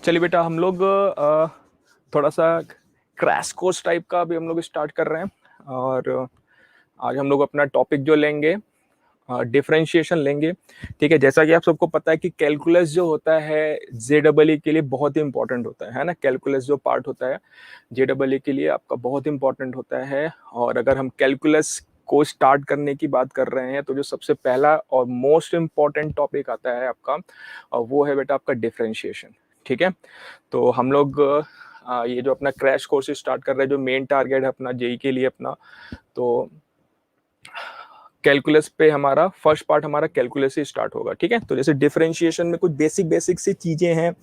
चलिए बेटा, हम लोग थोड़ा सा क्रैश कोर्स टाइप का भी हम लोग स्टार्ट कर रहे हैं। और आज हम लोग अपना टॉपिक जो लेंगे, डिफरेंशिएशन लेंगे। ठीक है, जैसा कि आप सबको पता है कि कैलकुलस जो होता है जे डबल ई के लिए बहुत ही इंपॉर्टेंट होता है ना। कैलकुलस जो पार्ट होता है जे डबल ई के लिए आपका बहुत इंपॉर्टेंट होता है। और अगर हम कैलकुलस को स्टार्ट करने की बात कर रहे हैं तो जो सबसे पहला और मोस्ट इम्पॉर्टेंट टॉपिक आता है आपका, वो है बेटा आपका डिफरेंशिएशन। ठीक है, तो हम लोग ये जो अपना क्रैश कोर्स स्टार्ट कर रहे हैं, जो मेन टारगेट है अपना जेई के लिए अपना, तो कैलकुलस पे हमारा फर्स्ट पार्ट हमारा कैलकुलस से स्टार्ट होगा। ठीक है, तो जैसे डिफरेंशिएशन में कुछ बेसिक बेसिक सी चीजें हैं,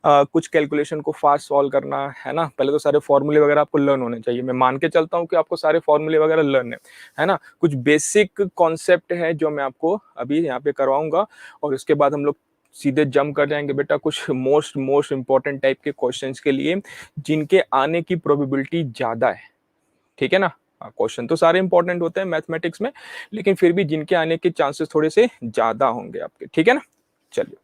कुछ कैलकुलेशन को फास्ट सॉल्व करना है ना। पहले तो सारे फॉर्मूले वगैरह आपको लर्न होने चाहिए। मैं मान के चलता हूँ कि आपको सारे फॉर्मूले वगैरह लर्न है ना। कुछ बेसिक कॉन्सेप्ट है जो मैं आपको अभी यहाँ पे करवाऊंगा, और उसके बाद हम लोग सीधे जंप कर जाएंगे बेटा कुछ मोस्ट मोस्ट इंपॉर्टेंट टाइप के क्वेश्चंस के लिए, जिनके आने की प्रोबेबिलिटी ज्यादा है। ठीक है ना। क्वेश्चन तो सारे इंपॉर्टेंट होते हैं मैथमेटिक्स में, लेकिन फिर भी जिनके आने के चांसेस थोड़े से ज्यादा होंगे आपके। ठीक है ना। चलिए,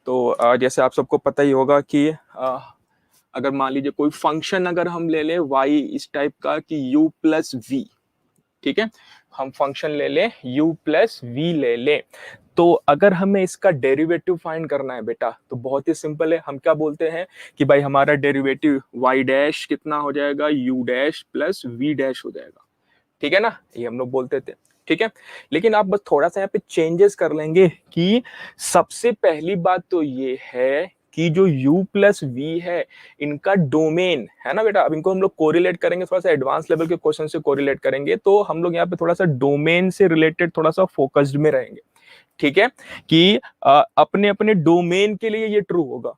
तो जैसे आप सबको पता ही होगा कि अगर मान लीजिए कोई फंक्शन अगर हम ले ले y इस टाइप का कि u प्लस वी। ठीक है, हम फंक्शन ले ले u प्लस वी ले ले, तो अगर हमें इसका डेरिवेटिव फाइंड करना है बेटा तो बहुत ही सिंपल है। हम क्या बोलते हैं कि भाई हमारा डेरिवेटिव y डैश कितना हो जाएगा, u dash plus v dash हो जाएगा। ठीक है ना, ये हम लोग बोलते थे। ठीक है, लेकिन आप बस थोड़ा सा यहाँ पे चेंजेस कर लेंगे कि सबसे पहली बात तो ये है कि जो u प्लस वी है, इनका डोमेन है ना बेटा। अब इनको हम लोग कोरिलेट करेंगे, थोड़ा सा एडवांस लेवल के क्वेश्चन से कोरिलेट करेंगे, तो हम लोग यहाँ पे थोड़ा सा डोमेन से रिलेटेड थोड़ा सा फोकस्ड में रहेंगे। ठीक है, कि अपने अपने डोमेन के लिए ये ट्रू होगा।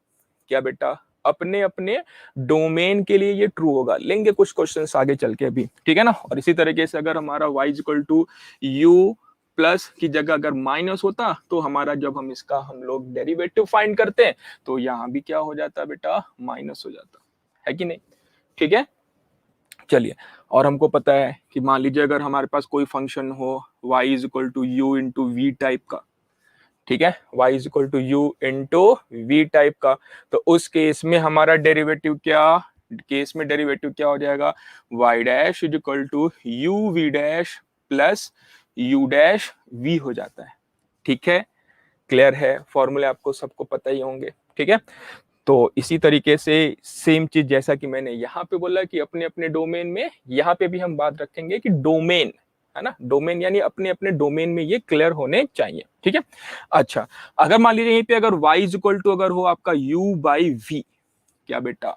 क्या बेटा, अपने अपने डोमेन के लिए ये ट्रू होगा। लेंगे कुछ क्वेश्चंस आगे चल के अभी। ठीक है ना। और इसी तरीके से अगर हमारा y equal to u plus की जगह अगर माइनस होता, तो हमारा जब हम इसका हम लोग डेरिवेटिव फाइंड करते हैं तो यहां भी क्या हो जाता बेटा, माइनस हो जाता है कि नहीं। ठीक है, चलिए। और हमको पता है कि मान लीजिए अगर हमारे पास कोई फंक्शन हो y is equal to u into v type का। ठीक है, y is equal to u into v type का, तो उस केस में हमारा डेरिवेटिव क्या हो जाएगा, y dash is equal to u v dash plus u dash v हो जाता है। ठीक है, क्लियर है, फॉर्मूले आपको सबको पता ही होंगे। ठीक है, तो इसी तरीके से सेम चीज जैसा कि मैंने यहाँ पे बोला कि अपने अपने डोमेन में, यहाँ पे भी हम बात रखेंगे कि डोमेन है ना, डोमेन यानी अपने अपने डोमेन में ये क्लियर होने चाहिए। ठीक है, अच्छा, अगर मान लीजिए यहीं पे अगर y इज इक्वल टू अगर हो आपका u बाई वी, क्या बेटा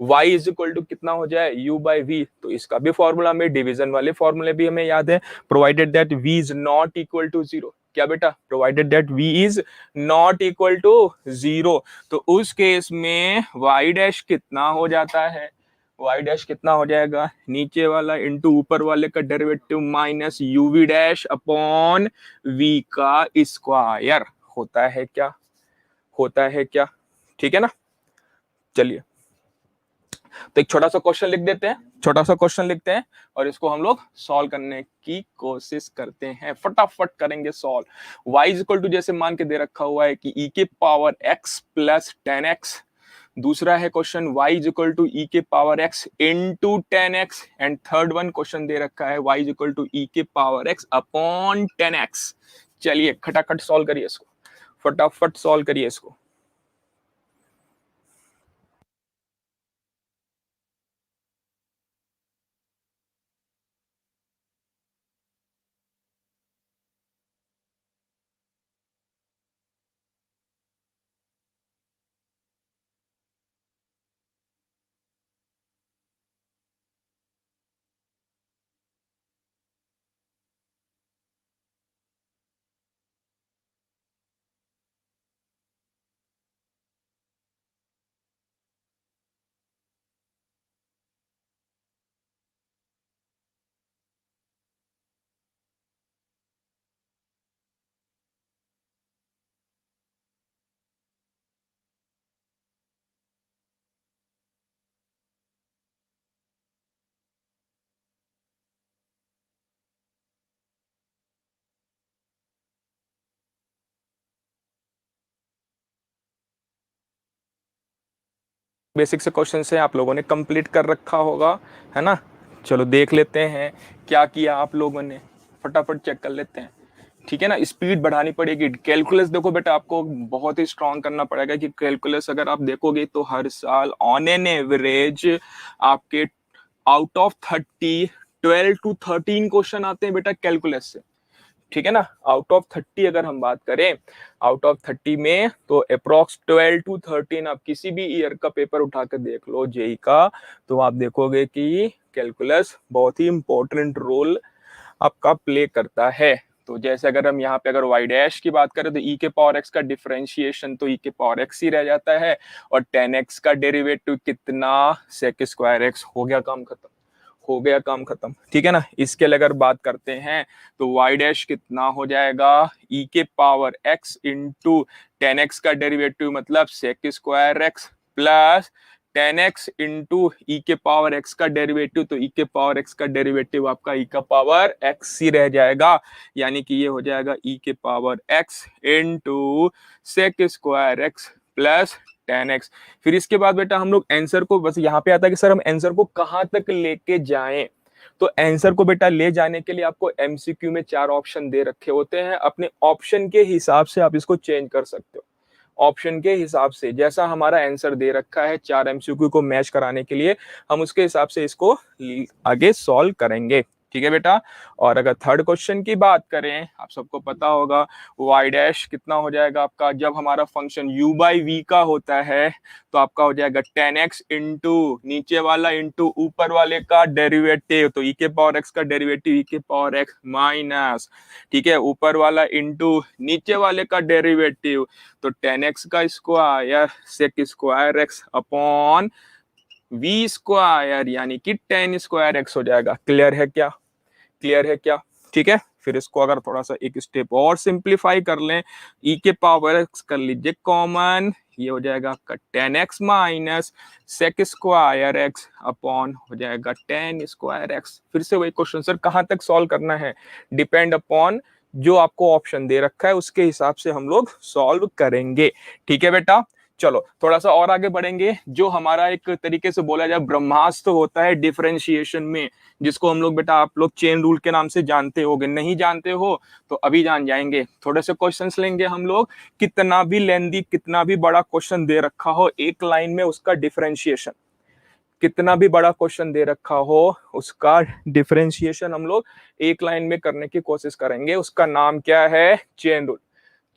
y इज इक्वल टू कितना हो जाए, u बाई वी, तो इसका भी फॉर्मूला में डिवीजन वाले फॉर्मूले भी हमें याद है, provided that v is not equal to zero. क्या बेटा, provided that v is not equal to zero, तो उस केस में y डैश कितना हो जाता है, y डैश कितना हो जाएगा, नीचे वाला इंटू ऊपर वाले का derivative minus uv dash upon v का स्क्वायर होता है क्या, होता है क्या। ठीक है ना। चलिए, तो एक छोटा सा क्वेश्चन लिख देते हैं, छोटा सा क्वेश्चन लिखते हैं और इसको हम लोग सॉल्व करने की कोशिश करते हैं, फटाफट करेंगे solve. y is equal to जैसे मान के दे रखा हुआ है कि e के पावर x प्लस 10x। दूसरा है question y is equal to e के power x into 10x, and third one question दे रखा है y is equal to e के पावर x अपॉन 10x। चलिए खटाखट सॉल्व करिए इसको, फटाफट सॉल्व करिए इसको। बेसिक से क्वेश्चन से आप लोगों ने कंप्लीट कर रखा होगा, है ना। चलो देख लेते हैं क्या किया आप लोगों ने, फटाफट चेक कर लेते हैं, ठीक है ना। स्पीड बढ़ानी पड़ेगी। कैलकुलस देखो बेटा, आपको बहुत ही स्ट्रांग करना पड़ेगा कि कैलकुलस अगर आप देखोगे तो हर साल ऑन एन एवरेज आपके आउट ऑफ 30 12 to 13 क्वेश्चन आते हैं बेटा कैलकुलस से, ठीक है ना। आउट ऑफ 30 अगर हम बात करें, आउट ऑफ 30 में तो अप्रोक्स 12 to 13 आप किसी भी ईयर का पेपर उठा कर देख लो जेई का, तो आप देखोगे कि कैलकुलस बहुत ही इंपॉर्टेंट रोल आपका प्ले करता है। तो जैसे अगर हम यहाँ पे अगर y डैश की बात करें तो e के पावर x का डिफरेंशिएशन तो e के पावर x ही रह जाता है, और 10x का डेरिवेटिव कितना sec स्क्वायर x, हो गया काम खत्म, हो गया काम खत्म, ठीक है ना। इसके लिए अगर बात करते हैं तो y डैश कितना हो जाएगा, e के पावर x इंटू 10x का डेरिवेटिव मतलब sec square x plus 10x into e के पावर x का डेरिवेटिव, तो e के पावर x का डेरिवेटिव आपका e का पावर x ही रह जाएगा, यानी कि ये हो जाएगा e के power x into sec square x plus 10x। फिर इसके बाद बेटा हम लोग आंसर को, बस यहाँ पे आता है कि सर हम आंसर को कहाँ तक लेके जाएं, तो आंसर को बेटा ले जाने के लिए आपको एमसीक्यू में 4 ऑप्शन दे रखे होते हैं, अपने ऑप्शन के हिसाब से आप इसको चेंज कर सकते हो। ऑप्शन के हिसाब से जैसा हमारा आंसर दे रखा है 4 एमसीक्यू को मैच कराने के लिए, हम उसके हिसाब से इसको आगे सॉल्व करेंगे, ठीक है बेटा। और अगर थर्ड क्वेश्चन की बात करें, आप सबको पता होगा y डैश कितना हो जाएगा आपका, जब हमारा फंक्शन u बाई वी का होता है तो आपका हो जाएगा 10x इंटू नीचे वाला इंटू ऊपर वाले का डेरिवेटिव, तो e के पावर x का डेरिवेटिव e के पावर x माइनस, ठीक है, ऊपर वाला इंटू नीचे वाले का डेरिवेटिव, तो 10x का square sec square x upon v square, यानी कि 10 स्क्वायर x हो जाएगा। क्लियर है क्या, क्लियर है क्या, ठीक है। फिर इसको अगर थोड़ा सा एक स्टेप और सिंप्लीफाई कर लें, e के पावर x कर लीजिए कॉमन, ये हो जाएगा आपका 10x minus sec square x upon हो जाएगा 10 स्क्वायर x। फिर से वही क्वेश्चन सर कहाँ तक सॉल्व करना है, डिपेंड अपॉन जो आपको ऑप्शन दे रखा है उसके हिसाब से हम लोग सॉल्व करेंगे, ठीक है बेटा। चलो थोड़ा सा और आगे बढ़ेंगे, जो हमारा एक तरीके से बोला जाए ब्रह्मास्त्र होता है डिफरेंशिएशन में, जिसको हम लोग बेटा आप लोग चेन रूल के नाम से जानते होगे, नहीं जानते हो तो अभी जान जाएंगे। थोड़े से क्वेश्चंस लेंगे हम लोग, कितना भी लेंदी कितना भी बड़ा क्वेश्चन दे रखा हो एक लाइन में उसका डिफरेंशिएशन, कितना भी बड़ा क्वेश्चन दे रखा हो उसका डिफरेंशिएशन हम लोग एक लाइन में करने की कोशिश करेंगे, उसका नाम क्या है, चेन रूल।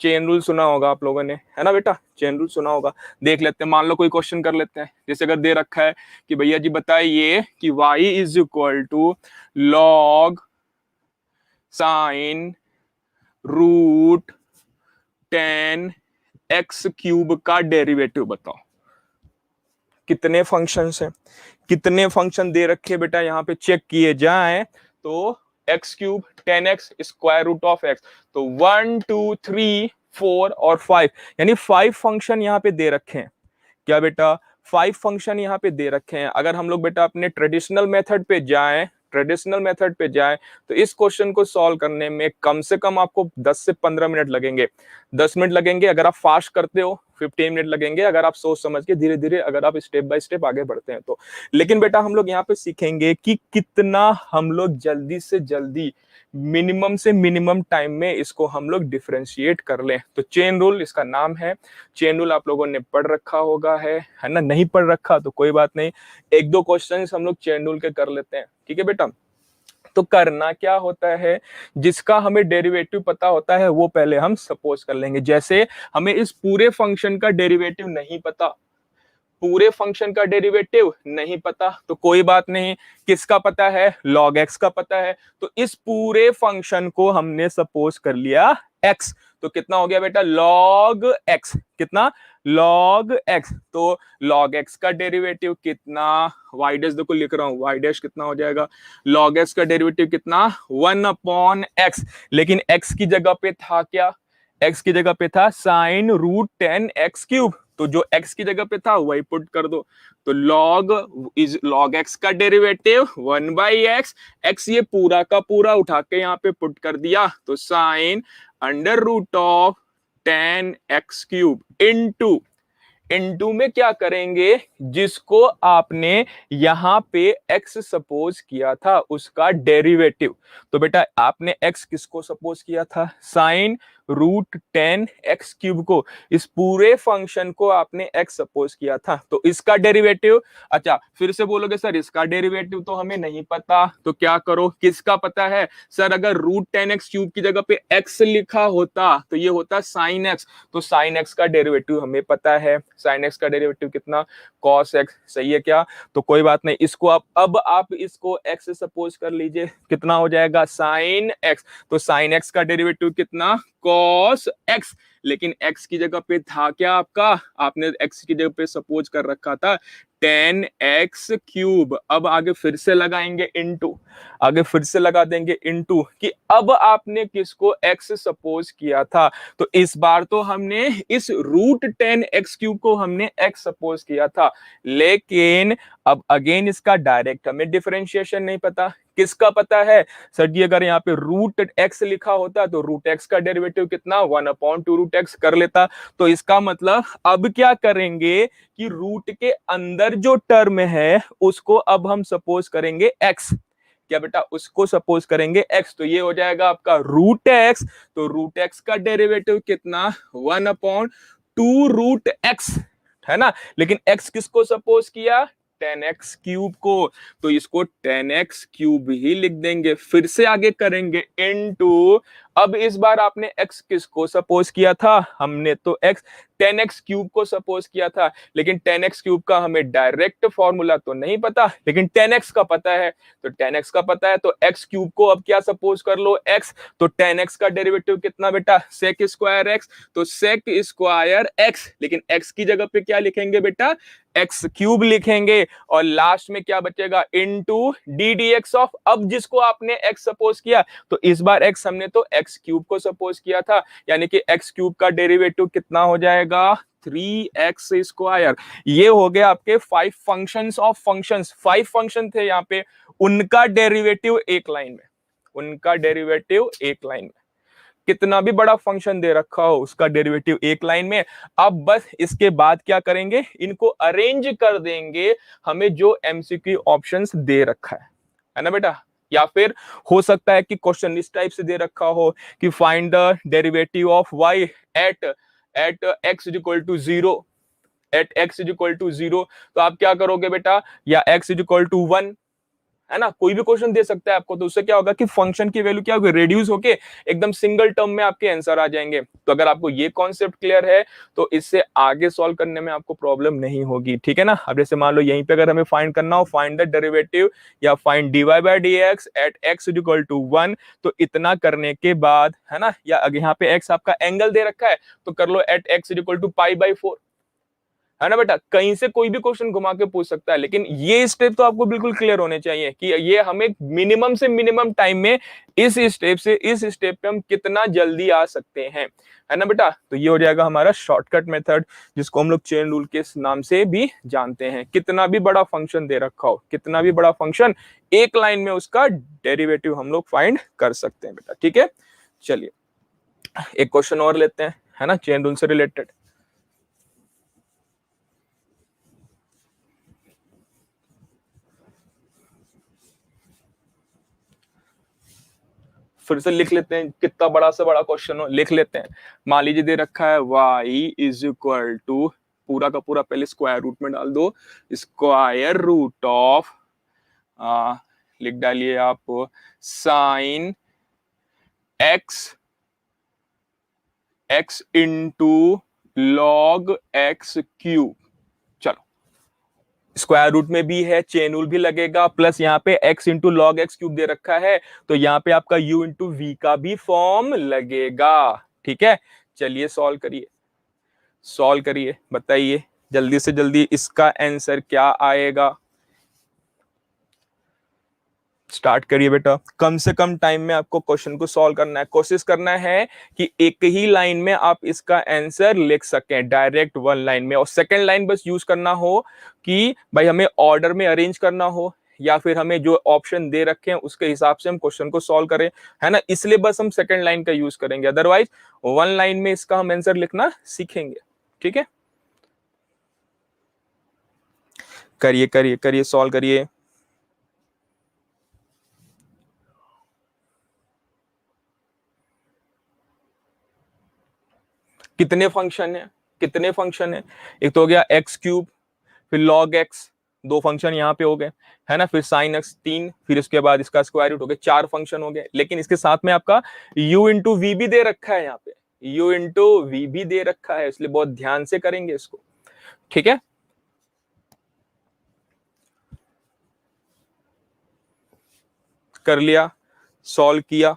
चेन रूल सुना होगा आप लोगों ने, है ना बेटा, चेन रूल सुना होगा। देख लेते हैं, मान लो कोई क्वेश्चन कर लेते हैं, जैसे अगर दे रखा है कि भैया जी बताइए कि y is equal to log sine root 10 x cube का डेरिवेटिव बताओ। कितने फंक्शंस हैं, कितने फंक्शन दे रखे बेटा, यहाँ पे चेक किए जाएं तो x cube 10x square root of x, तो 1 2 3 4 और 5, यानी 5 फंक्शन यहाँ पे दे रखे हैं। क्या बेटा, 5 फंक्शन यहाँ पे दे रखे हैं। अगर हम लोग बेटा अपने ट्रेडिशनल मेथड पे जाएं, ट्रेडिशनल मेथड पे जाएं तो इस क्वेश्चन को सॉल्व करने में कम से कम आपको 10 से 15 मिनट लगेंगे, 10 मिनट लगेंगे अगर आप फास्ट करते हो, 15 मिनट लगेंगे अगर आप सोच समझ के धीरे धीरे अगर आप स्टेप बाय स्टेप आगे बढ़ते हैं तो। लेकिन बेटा हम लोग यहाँ पे सीखेंगे कि कितना हम लोग जल्दी से जल्दी मिनिमम से मिनिमम टाइम में इसको हम लोग डिफरेंशिएट कर लें। तो चेन रूल इसका नाम है, चेन रूल आप लोगों ने पढ़ रखा होगा है ना, नहीं पढ़ रखा तो कोई बात नहीं, एक दो क्वेश्चन हम लोग चेन रूल के कर लेते हैं, ठीक है बेटा। तो करना क्या होता है, जिसका हमें डेरिवेटिव पता होता है वो पहले हम सपोज कर लेंगे। जैसे हमें इस पूरे फंक्शन का डेरिवेटिव नहीं पता, पूरे फंक्शन का डेरिवेटिव नहीं पता तो कोई बात नहीं, किसका पता है, log x का पता है, तो इस पूरे फंक्शन को हमने सपोज कर लिया x, तो कितना हो गया बेटा, log x, कितना, log x, तो log x का डेरिवेटिव कितना, y डैश देखो लिख रहा हूं, y डैश कितना हो जाएगा, log x का डेरिवेटिव कितना, 1 अपॉन x, लेकिन x की जगह पे था क्या, x की जगह पे था साइन रूट 10 एक्स क्यूब, तो जो x की जगह पे था वही पुट कर दो, तो log x का डेरिवेटिव 1 बाई एक्स, x ये पूरा का पूरा उठा के यहाँ पे पुट कर दिया, तो sine under root of 10 x cube into into में क्या करेंगे, जिसको आपने यहां पे x सपोज किया था उसका डेरिवेटिव। तो बेटा आपने x किसको सपोज किया था, साइन रूट 10x³ को, इस पूरे फंक्शन को आपने x सपोज किया था, तो इसका डेरिवेटिव। अच्छा फिर से बोलोगे सर इसका डेरिवेटिव तो हमें नहीं पता, तो क्या करो, किसका पता है सर, अगर रूट 10x³ की जगह पे x लिखा होता तो ये होता साइन x, तो साइन x का डेरिवेटिव हमें पता है, साइन x का डेरिवेटिव कितना, कॉस x, सही है क्या। तो कोई बात नहीं, इसको अब आप इसको x सपोज कर लीजिए, कितना हो जाएगा साइन x, तो साइन x का डेरिवेटिव कितना, कॉस x, लेकिन x की जगह पे था क्या आपका, आपने x की जगह पे सपोज कर रखा था 10x³। अब आगे फिर से लगाएंगे इनटू, आगे फिर से लगा देंगे इनटू, कि अब आपने किसको x सपोज किया था, तो इस बार तो हमने इस रूट 10x³ को हमने x सपोज किया था, लेकिन अब अगेन इसका डायरेक्ट हमें डिफरेंशिएशन नहीं पता, किसका पता है सर जी, अगर यहाँ पे रूट x लिखा होता तो रूट x का डेरिवेटिव कितना 1/2 रूट x कर लेता। तो इसका मतलब अब क्या करेंगे कि रूट के अंदर जो टर्म है उसको अब हम सपोज करेंगे x, क्या बेटा उसको सपोज करेंगे x, तो ये हो जाएगा आपका रूट x, तो रूट x का डेरिवेटिव कितना 1/2 रूट x, है ना, लेकिन x किसको सपोज किया 10x³ को, तो इसको 10x³ ही लिख देंगे, फिर से आगे करेंगे इनटू, अब इस बार आपने x किसको सपोज किया था, हमने तो x 10x³ को सपोज किया था, लेकिन 10x³ का हमें डायरेक्ट फॉर्मूला तो नहीं पता, लेकिन 10x का पता है, तो 10x का पता है तो x³ को अब क्या सपोज कर लो x, तो 10x का डेरिवेटिव कितना बेटा सेक स्क्वायर x, तो सेक स्क्वायर x, लेकिन x की जगह पे क्या लिखेंगे बेटा x³ लिखेंगे, और लास्ट में क्या बचेगा into d d x of, अब जिसको आपने x सपोज किया, तो इस बार x हमने तो x³ को सपोज किया था, यानी कि x³ का डेरिवेटिव कितना हो जाएगा 3x²। ये हो गया आपके 5 फंक्शंस ऑफ फंक्शंस, 5 फंक्शन थे यहाँ पे, उनका डेरिवेटिव एक लाइन में, उनका डेरिवेटिव एक लाइन में, कितना भी बड़ा फंक्शन दे रखा हो उसका डेरिवेटिव एक लाइन में। अब बस इसके बाद क्या करेंगे, इनको अरेंज कर देंगे हमें जो एमसीक्यू ऑप्शंस दे रखा है ना बेटा, या फिर हो सकता है कि क्वेश्चन इस टाइप से दे रखा हो कि find the derivative of y at x is equal to 0, at x is equal to 0, तो आप क्या करोगे बेटा, या x इज इक्वल टू 1, है ना, कोई भी क्वेश्चन दे सकता है आपको, तो उससे क्या होगा कि फंक्शन की वैल्यू क्या होगी, रिड्यूस होके एकदम सिंगल टर्म में आपके आंसर आ जाएंगे। तो अगर आपको ये कॉन्सेप्ट क्लियर है तो इससे आगे सॉल्व करने में आपको प्रॉब्लम नहीं होगी, ठीक है ना। अब जैसे मान लो यहीं पे अगर हमें फाइंड करना हो, फाइंड द डेरिवेटिव या find dy by dx at x equal to 1, तो इतना करने के बाद, है ना, या यहाँ पे x आपका एंगल दे रखा है तो कर लो एट x इक्वल टू π/4, है ना बेटा, कहीं से कोई भी क्वेश्चन घुमा के पूछ सकता है, लेकिन ये स्टेप तो आपको बिल्कुल क्लियर होने चाहिए कि ये हमें मिनिमम से मिनिमम टाइम में इस स्टेप से इस स्टेप पे हम कितना जल्दी आ सकते हैं, है ना बेटा। तो ये हो जाएगा हमारा शॉर्टकट मेथड, जिसको हम लोग चेन रूल के नाम से भी जानते हैं। कितना भी बड़ा फंक्शन दे रखा हो, कितना भी बड़ा फंक्शन, एक लाइन में उसका डेरिवेटिव हम लोग फाइंड कर सकते हैं बेटा, ठीक है। चलिए एक क्वेश्चन और लेते हैं, है ना, चेन रूल से रिलेटेड। फिर से लिख लेते हैं, कितना बड़ा से बड़ा क्वेश्चन हो लिख लेते हैं। मान लीजिए दे रखा है y इज इक्वल टू, पूरा का पूरा पहले स्क्वायर रूट में डाल दो, स्क्वायर रूट ऑफ, लिख डालिए आप, sine x into log x³। Square root में भी है, चेन रूल भी लगेगा, प्लस यहाँ पे x इंटू लॉग x³ दे रखा है, तो यहाँ पे आपका u इंटू वी का भी फॉर्म लगेगा, ठीक है। चलिए सॉल्व करिए, सॉल्व करिए, बताइए जल्दी से जल्दी इसका आंसर क्या आएगा। स्टार्ट करिए बेटा, कम से कम टाइम में आपको क्वेश्चन को सॉल्व करना है, कोशिश करना है कि एक ही लाइन में आप इसका आंसर लिख सकें, डायरेक्ट वन लाइन में, और सेकंड लाइन बस यूज करना हो कि भाई हमें ऑर्डर में अरेंज करना हो, या फिर हमें जो ऑप्शन दे रखे हैं उसके हिसाब से हम क्वेश्चन को सॉल्व करें, है ना, इसलिए बस हम सेकंड लाइन का यूज करेंगे, अदरवाइज वन लाइन में इसका हम आंसर लिखना सीखेंगे, ठीक है। करिए करिए करिए, सॉल्व करिए। कितने फंक्शन है, कितने फंक्शन है? एक तो हो गया एक्स क्यूब, फिर लॉग एक्स, दो फंक्शन यहाँ पे हो गए, है ना, फिर साइन एक्स तीन, फिर उसके बाद इसका स्क्वायर रूट हो गया, चार फंक्शन हो गए। लेकिन इसके साथ में आपका u इंटू वी भी दे रखा है, यहाँ पे u इंटू वी भी दे रखा है, इसलिए बहुत ध्यान से करेंगे इसको। ठीक है, कर लिया, सॉल्व किया।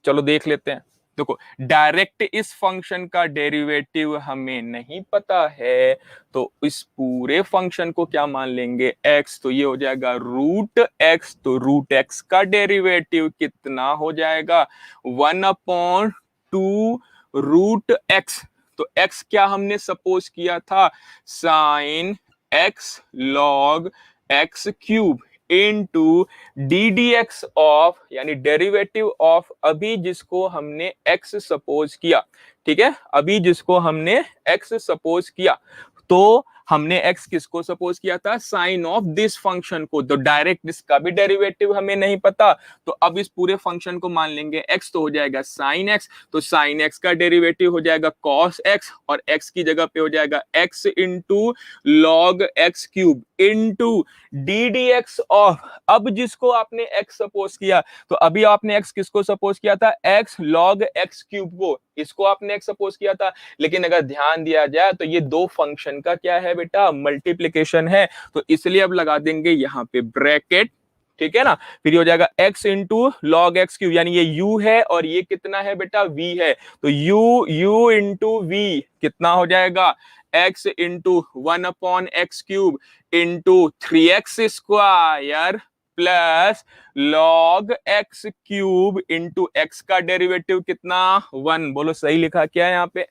चलो देख लेते हैं। देखो, डायरेक्ट इस फंक्शन का डेरिवेटिव हमें नहीं पता है, तो इस पूरे फंक्शन को क्या मान लेंगे, x, तो ये हो जाएगा रूट x, तो रूट x का डेरिवेटिव कितना हो जाएगा, 1/2 रूट x। तो x क्या हमने सपोज किया था, sine x log x cube into d d x of, यानी डेरिवेटिव ऑफ अभी जिसको हमने x सपोज किया। ठीक है, अभी जिसको हमने x सपोज किया, तो हमने x किसको सपोज किया था, साइन ऑफ दिस फंक्शन को। तो डायरेक्ट इसका भी डेरिवेटिव हमें नहीं पता, तो अब इस पूरे फंक्शन को मान लेंगे x, तो हो जाएगा साइन x, तो साइन x का डेरिवेटिव हो जाएगा कॉस x, और x की जगह पे हो जाएगा x into log x cube into d d x of, अब जिसको आपने x सपोज किया, तो अभी आपने x किसको सपोज किया था, x लॉग एक्स क्यूब को, इसको आपने x सपोज किया था। लेकिन अगर ध्यान दिया जाए तो ये दो फंक्शन का क्या है बेटा, मल्टीप्लीकेशन है, तो इसलिए अब लगा देंगे यहाँ पे ब्रैकेट। ठीक है ना, फिर ये हो जाएगा x into log x cube, यानी ये u है और ये कितना है बेटा, v है, तो u इंटू v कितना हो जाएगा, x into 1/x³ into 3x square plus log x cube into x का डेरिवेटिव कितना, 1। बोलो सही लिखा क्या है यहाँ पे,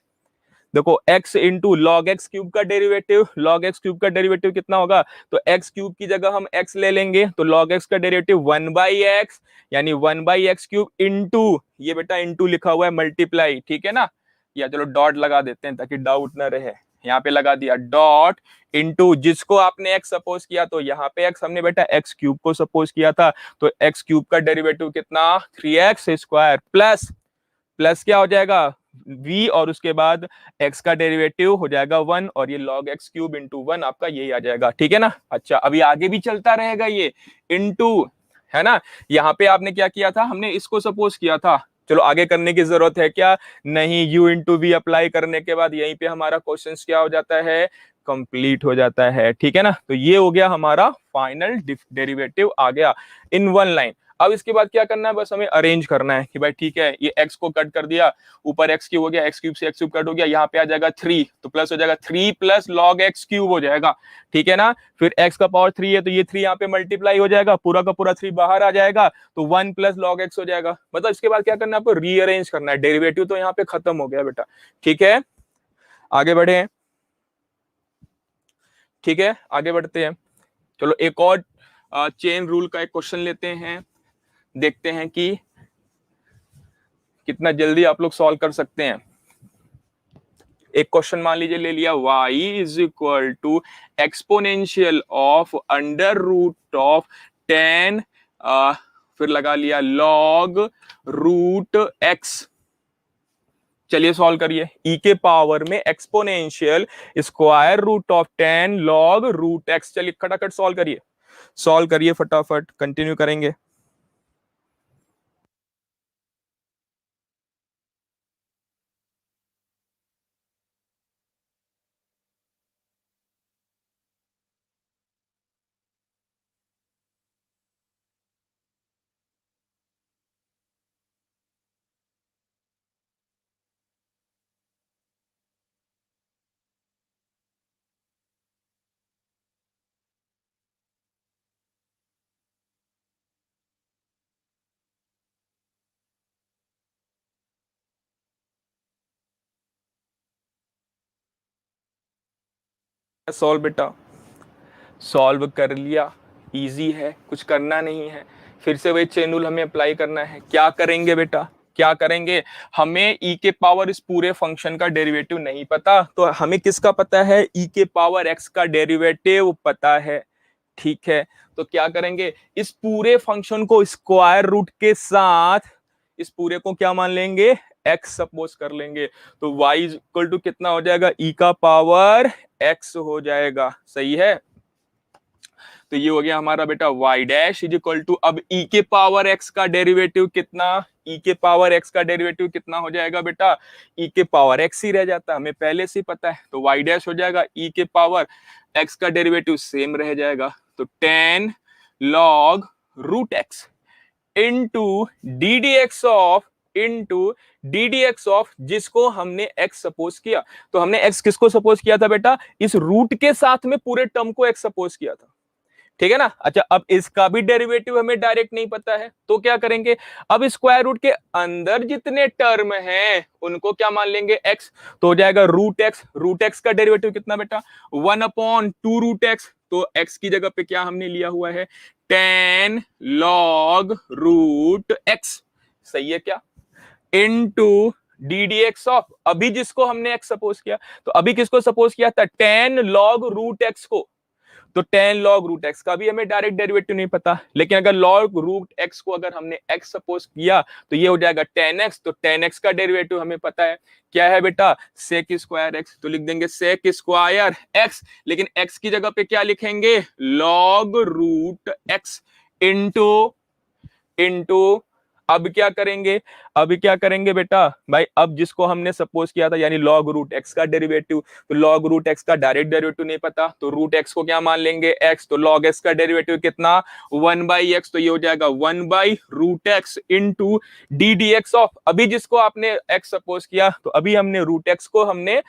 देखो x into log x cube का डेरिवेटिव, लॉग एक्स क्यूब का डेरिवेटिव कितना होगा, तो एक्स क्यूब की जगह हम x ले लेंगे, तो लॉग एक्स का डेरिवेटिव 1/x, यानी 1/x³ इंटू, ये बेटा इंटू लिखा हुआ है मल्टीप्लाई, ठीक है ना, या चलो डॉट लगा देते हैं ताकि डाउट ना रहे, यहाँ पे लगा दिया डॉट इंटू, जिसको आपने x सपोज किया, तो यहाँ पे x हमने बेटा एक्स क्यूब को सपोज किया था, तो एक्स क्यूब का डेरिवेटिव कितना, 3x स्क्वायर प्लस, प्लस क्या हो जाएगा v, और उसके बाद x का डेरिवेटिव हो जाएगा 1, और ये log x क्यूब इंटू 1 आपका यही आ जाएगा। ठीक है ना, अच्छा अभी आगे भी चलता रहेगा ये इंटू, है ना, यहाँ पे आपने क्या किया था, हमने इसको सपोज किया था, चलो आगे करने की जरूरत है क्या, नहीं, u इंटू वी अप्लाई करने के बाद यहीं पे हमारा क्वेश्चन क्या हो जाता है, कंप्लीट हो जाता है। ठीक है ना, तो ये हो गया हमारा फाइनल डेरिवेटिव आ गया इन वन लाइन। अब इसके बाद क्या करना है, बस हमें अरेंज करना है कि भाई ठीक है, ये x को कट कर दिया, ऊपर x क्यूब हो गया, x क्यूब से x क्यूब कट हो गया, यहाँ पे आ जाएगा 3, तो प्लस हो जाएगा 3 प्लस लॉग एक्स क्यूब हो जाएगा। ठीक है ना, फिर x का पावर 3 है, तो ये 3 यहाँ पे मल्टीप्लाई हो जाएगा, पूरा का पूरा 3 बाहर आ जाएगा, तो 1 प्लस लॉग एक्स हो जाएगा। मतलब इसके बाद क्या करना है, आपको रीअरेंज करना है, डेरिवेटिव तो यहाँ पे खत्म हो गया बेटा। ठीक है, आगे बढ़े, ठीक है आगे बढ़ते हैं। चलो एक और चेन रूल का एक क्वेश्चन लेते हैं, देखते हैं कि कितना जल्दी आप लोग सॉल्व कर सकते हैं। एक क्वेश्चन मान लीजिए ले लिया, y is equal to exponential of under root of 10, फिर लगा लिया log रूट x। चलिए सॉल्व करिए, e के पावर में exponential square root of 10 log root x। चलिए खटाखट सॉल्व करिए, सॉल्व करिए फटाफट, कंटिन्यू करेंगे। सॉल्व बेटा, सॉल्व कर लिया, इजी है, कुछ करना नहीं है, फिर से वही चेन रूल हमें अप्लाई करना है। क्या करेंगे बेटा, क्या करेंगे, हमें e के पावर इस पूरे फंक्शन का डेरिवेटिव नहीं पता, तो हमें किसका पता है, e के पावर x का डेरिवेटिव पता है। ठीक है, तो क्या करेंगे, इस पूरे फंक्शन को स्क्वायर रूट के साथ इस पूरे को क्या मान लेंगे, x सपोज कर लेंगे, तो y इक्वल टू कितना हो जाएगा, e का पावर x हो जाएगा। सही है, तो ये हो गया हमारा बेटा y dash is equal to, अब e के पावर x का डेरिवेटिव कितना, e के पावर x का डेरिवेटिव कितना हो जाएगा बेटा, e के पावर x ही रह जाता, हमें पहले से पता है, तो y डैश हो जाएगा e के पावर x का डेरिवेटिव सेम रह जाएगा, तो 10 log root x into d d x of जिसको हमने x सपोज किया, तो हमने x किसको सपोज किया था बेटा, इस रूट के साथ में पूरे टर्म को x सपोज किया था। ठीक है ना, अच्छा अब इसका भी डेरिवेटिव हमें डायरेक्ट नहीं पता है, तो क्या करेंगे, अब स्क्वायर रूट के अंदर जितने टर्म हैं उनको क्या मान लेंगे x, तो हो जाएगा रूट एक्स का डेरिवेटिव कितना बेटा, 1/2 रूट एक्स, तो x की जगह पे क्या हमने लिया हुआ है, 10 लॉग रूट x। सही है क्या, into d d x of, अभी जिसको हमने x सपोज किया, तो अभी किसको सपोज किया था, 10 लॉग रूट x को, तो 10 लॉग रूट एक्स का भी हमें डायरेक्ट डेरिवेटिव नहीं पता, लेकिन अगर लॉग रूट एक्स को अगर हमने x सपोज किया तो ये हो जाएगा 10x, तो 10x का डेरिवेटिव हमें पता है, क्या है बेटा, सेक स्क्वायर x, तो लिख देंगे सेक स्क्वायर x, लेकिन x की जगह पे क्या लिखेंगे, लॉग रूट x इंटू अब क्या करेंगे बेटा भाई, अब जिसको हमने सपोज किया था यानी लॉग रूट एक्स का डेरिवेटिव, तो लॉग रूट एक्स का डायरेक्ट डेरिवेटिव नहीं पता, तो रूट एक्स को क्या मान लेंगे x, तो लॉग एक्स का डेरिवेटिव कितना 1/x, तो ये हो जाएगा 1/रूट x into d d x of, अभी जिसको आपने x सपोज किया, तो अभी हमने रूट एक्स को हमने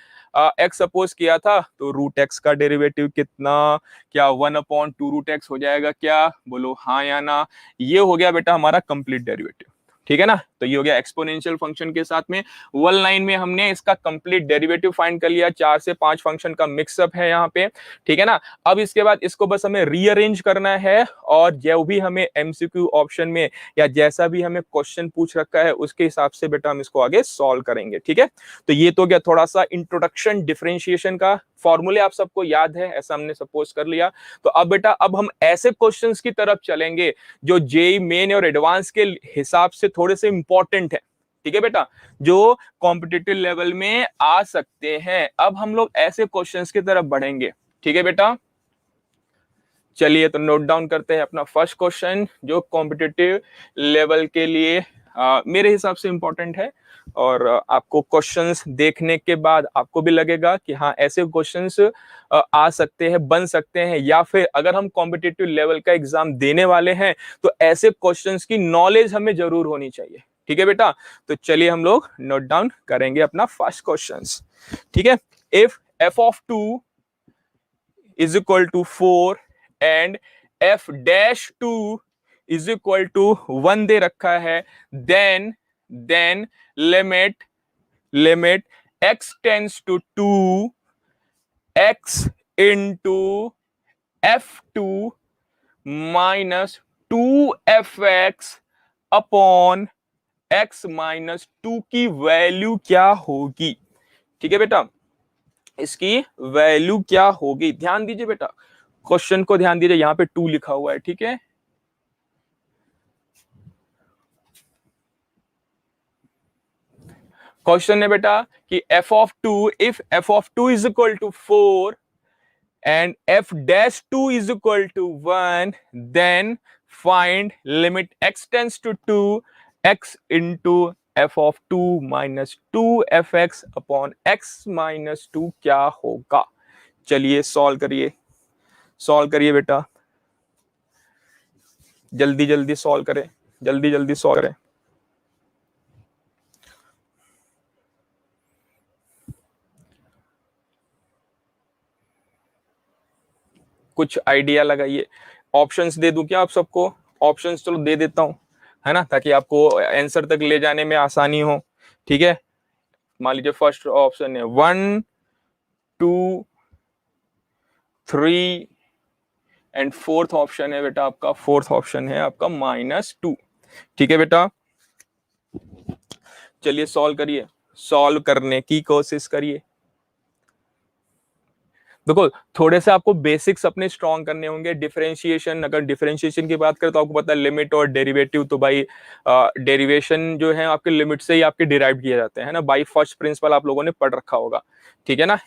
x सपोज किया था, तो रूट एक्स का डेरिवेटिव कितना, क्या 1/2 रूट एक्स हो जाएगा, क्या बोलो हाँ या ना, ये हो गया बेटा हमारा कंप्लीट डेरिवेटिव। ठीक है ना, तो ये हो गया एक्सपोनेंशियल फंक्शन के साथ में वन लाइन में हमने इसका कंप्लीट डेरिवेटिव फाइंड कर लिया, 4 से 5 फंक्शन का मिक्सअप है यहाँ पे। ठीक है ना, अब इसके बाद इसको बस हमें रीअरेंज करना है, और जो भी हमें एमसीक्यू ऑप्शन में या जैसा भी हमें क्वेश्चन पूछ रखा है उसके हिसाब से बेटा हम इसको आगे सॉल्व करेंगे। ठीक है, तो ये तो गया थोड़ा सा इंट्रोडक्शन डिफरेंशिएशन का, फॉर्मूले आप सबको याद है ऐसा हमने सपोज कर लिया। तो अब बेटा अब हम ऐसे क्वेश्चंस की तरफ चलेंगे जो जेई मेन और एडवांस के हिसाब से थोड़े से इंपॉर्टेंट है। ठीक है बेटा, जो कॉम्पिटिटिव लेवल में आ सकते हैं, अब हम लोग ऐसे क्वेश्चंस की तरफ बढ़ेंगे। ठीक है बेटा, चलिए तो नोट डाउन करते हैं अपना फर्स्ट क्वेश्चन जो कॉम्पिटिटिव लेवल के लिए मेरे हिसाब से इंपॉर्टेंट है, और आपको क्वेश्चंस देखने के बाद आपको भी लगेगा कि हाँ ऐसे क्वेश्चंस आ सकते हैं, बन सकते हैं, या फिर अगर हम कॉम्पिटिटिव लेवल का एग्जाम देने वाले हैं तो ऐसे क्वेश्चंस की नॉलेज हमें जरूर होनी चाहिए। ठीक है बेटा, तो चलिए हम लोग नोट डाउन करेंगे अपना फर्स्ट क्वेश्चन। ठीक है, if f(2) is equal to 4 and f'(2) is equal to 1 दे रखा है, then limit x tends to 2 x into f2 minus 2fx upon x minus 2 की वैल्यू क्या होगी। ठीक है बेटा, इसकी वैल्यू क्या होगी, ध्यान दीजिए बेटा, क्वेश्चन को ध्यान दीजिए, यहां पे 2 लिखा हुआ है। ठीक है, क्वेश्चन है बेटा कि f(2) if f(2) is equal to 4 and f'(2) is equal to 1, then find limit x tends to 2 x into f(2) minus 2fx upon x minus 2 क्या होगा। चलिए सॉल्व करिए बेटा, जल्दी सॉल्व करें, जल्दी सॉल्व करें। कुछ आइडिया लगाइए, ऑप्शंस दे दूं क्या आप सबको, ऑप्शंस चलो दे देता हूं, है ना, ताकि आपको आंसर तक ले जाने में आसानी हो। ठीक है, मान लीजिए फर्स्ट ऑप्शन है 1 2 3 एंड फोर्थ ऑप्शन है बेटा आपका -2। ठीक है बेटा, चलिए सॉल्व करिए, सॉल्व करने की कोशिश करिए। देखो थोड़े से आपको बेसिक्स अपने स्ट्रॉन्ग करने होंगे। डिफरेंशिएशन, अगर डिफरेंशिएशन की बात करें तो आपको पता है लिमिट और डेरिवेटिव, तो भाई डेरिवेशन जो है आपके लिमिट से ही आपके डिराइव किए जाते हैं ना, बाई फर्स्ट प्रिंसिपल आप लोगों ने पढ़ रखा होगा, ठीक है ना।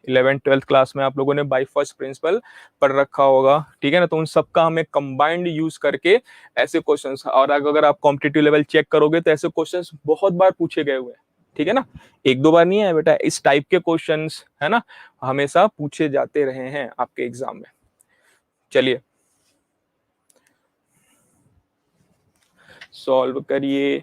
11th-12th क्लास में आप लोगों ने बाई फर्स्ट प्रिंसिपल पढ़ रखा होगा, ठीक है ना। तो उन सबका हमें कंबाइंड यूज करके ऐसे क्वेश्चंस, और अगर आप कॉम्पिटिटिव लेवल चेक करोगे तो ऐसे क्वेश्चंस बहुत बार पूछे गए हुए हैं, ठीक है ना। एक दो बार नहीं है बेटा, इस टाइप के क्वेश्चंस है ना हमेशा पूछे जाते रहे हैं आपके एग्जाम में। चलिए सॉल्व करिए।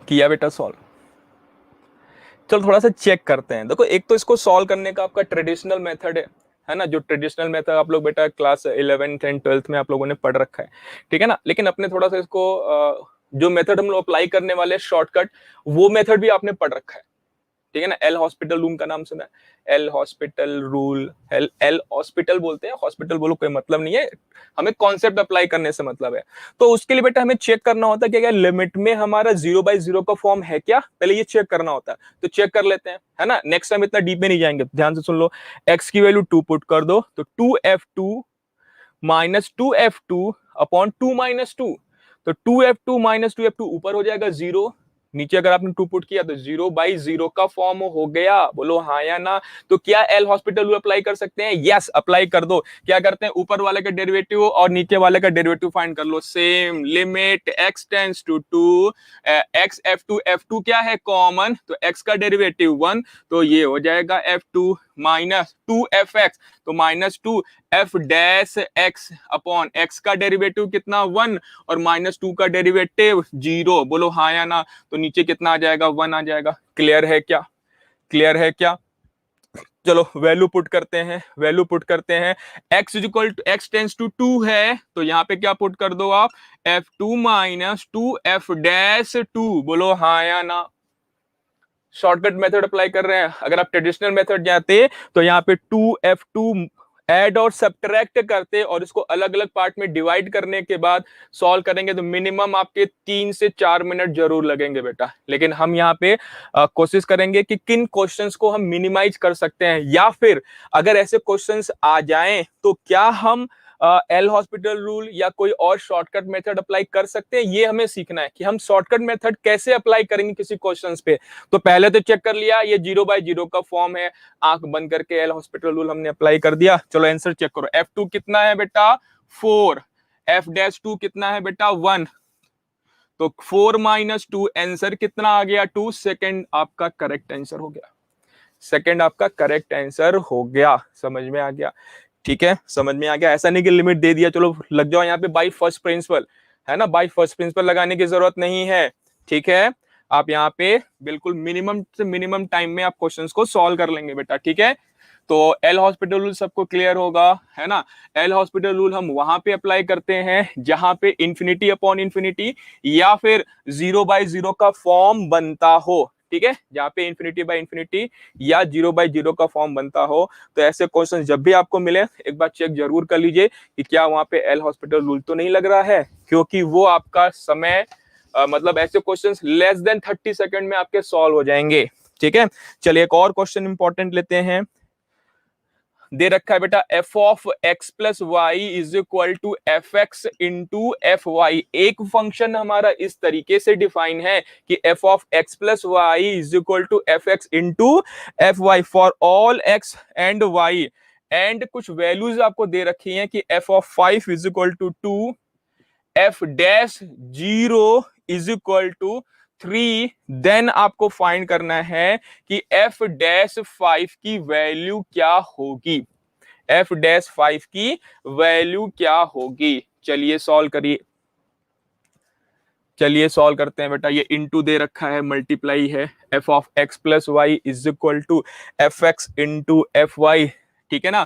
किया बेटा सॉल्व। चलो थोड़ा सा चेक करते हैं। देखो एक तो इसको सॉल्व करने का आपका ट्रेडिशनल मेथड है ना, जो ट्रेडिशनल मेथड आप लोग बेटा क्लास 11th एंड 12th में आप लोगों ने पढ़ रखा है, ठीक है ना। लेकिन अपने थोड़ा सा इसको जो मेथड हम लोग अप्लाई करने वाले शॉर्टकट, वो मेथड भी आपने पढ़ रखा है, ठीक है ना। एल हॉस्पिटल रूम का नाम सुना है, L hospital rule, L L hospital बोलते हैं, हॉस्पिटल बोलो कोई मतलब नहीं है, हमें कॉन्सेप्ट अप्लाई करने से मतलब है। तो उसके लिए बेटा हमें चेक करना होता है कि क्या लिमिट में हमारा 0/0 का फॉर्म है क्या, पहले ये चेक करना होता है। तो चेक कर लेते हैं, है ना। नेक्स्ट टाइम इतना डीप में नहीं जाएंगे, ध्यान से सुन लो। एक्स की वैल्यू 2 पुट कर दो, तो 2f2 माइनस 2f2 अपॉन 2 - 2, तो 2f2 माइनस 2f2 ऊपर हो जाएगा 0, नीचे अगर आपने 2 पुट किया तो 0/0 का फॉर्म हो गया, बोलो हाँ या ना। तो क्या एल हॉस्पिटल रूल अप्लाई कर सकते हैं? यस अप्लाई कर दो। क्या करते हैं, ऊपर वाले का डेरिवेटिव और नीचे वाले का डेरिवेटिव फाइंड कर लो। Same limit x tends to 2, x f2 क्या है कॉमन, तो x का डेरिवेटिव 1, तो ये हो जाएगा f2 माइनस 2fx, तो -2 f dash x upon x का डेरिवेटिव कितना 1 और -2 का डेरिवेटिव 0, बोलो हाँ या ना। तो नीचे कितना आ जाएगा, 1 आ जाएगा। क्लियर है क्या, क्लियर है क्या। चलो वैल्यू पुट करते हैं, वैल्यू पुट करते हैं। x equal to x tends to 2 है, तो यहाँ पे क्या पुट कर दो आप, f2 माइनस 2 f डैश 2, बोलो हाँ या ना। शॉर्टकट मेथड अप्लाई कर रहे हैं। अगर आप ट्रेडिशनल मेथड जाते तो यहाँ पे 2f2 ऐड और सब्ट्रैक्ट करते और इसको अलग अलग पार्ट में डिवाइड करने के बाद सॉल्व करेंगे तो मिनिमम आपके 3 से 4 मिनट जरूर लगेंगे बेटा। लेकिन हम यहाँ पे कोशिश करेंगे कि किन क्वेश्चंस को हम मिनिमाइज कर सकते हैं, या फिर अगर ऐसे क्वेश्चंस आ जाएं तो क्या हम एल हॉस्पिटल रूल या कोई और शॉर्टकट मेथड अप्लाई कर सकते हैं। ये हमें सीखना है कि हम शॉर्टकट मेथड कैसे अप्लाई करेंगे किसी क्वेश्चंस पे। तो पहले तो चेक कर लिया ये 0/0 का फॉर्म है, आंख बंद करके एल हॉस्पिटल रूल हमने अप्लाई कर दिया। चलो आंसर चेक करो, f2 कितना है बेटा 4, f-2 कितना है बेटा 1, तो 4 - 2 आंसर कितना आ गया 2, सेकंड आपका करेक्ट आंसर हो गया, सेकंड आपका करेक्ट आंसर हो गया। समझ में आ गया, ठीक है समझ में आ गया। ऐसा नहीं कि लिमिट दे दिया चलो लग जाओ यहाँ पे बाई फर्स्ट प्रिंसिपल, है ना, बाई फर्स्ट प्रिंसिपल लगाने की जरूरत नहीं है, ठीक है। आप यहाँ पे बिल्कुल मिनिमम से मिनिमम टाइम में आप क्वेश्चंस को सॉल्व कर लेंगे बेटा, ठीक है। तो एल हॉस्पिटल रूल सबको क्लियर होगा, है ना। एल हॉस्पिटल रूल हम वहां पे अप्लाई करते हैं जहां पे इंफिनिटी अपॉन इंफिनिटी या फिर 0/0 का फॉर्म बनता हो, ठीक है, जहां पे इंफिनिटी बाय इंफिनिटी या 0/0 का फॉर्म बनता हो। तो ऐसे क्वेश्चन जब भी आपको मिले एक बार चेक जरूर कर लीजिए कि क्या वहां पे एल हॉस्पिटल रूल तो नहीं लग रहा है, क्योंकि वो आपका समय मतलब ऐसे क्वेश्चंस लेस देन 30 सेकंड में आपके सॉल्व हो जाएंगे, ठीक है। चलिए एक और क्वेश्चन इंपॉर्टेंट लेते हैं। दे रखा है बेटा f of x plus y is equal to f x into f y. एक फंक्शन हमारा इस तरीके से डिफाइन है कि f of x plus y is equal to f x into f y for all x and y, and कुछ values आपको दे रखी हैं कि f of 5 is equal to 2, f dash 0 is equal to 3, then आपको find करना है कि f डैश 5 की वैल्यू क्या होगी, f डैश 5 की वैल्यू क्या होगी। चलिए सॉल्व करिए। चलिए सॉल्व करते हैं बेटा। ये इनटू दे रखा है, मल्टीप्लाई है, f of x plus y is equal to f x into f y, ठीक है ना,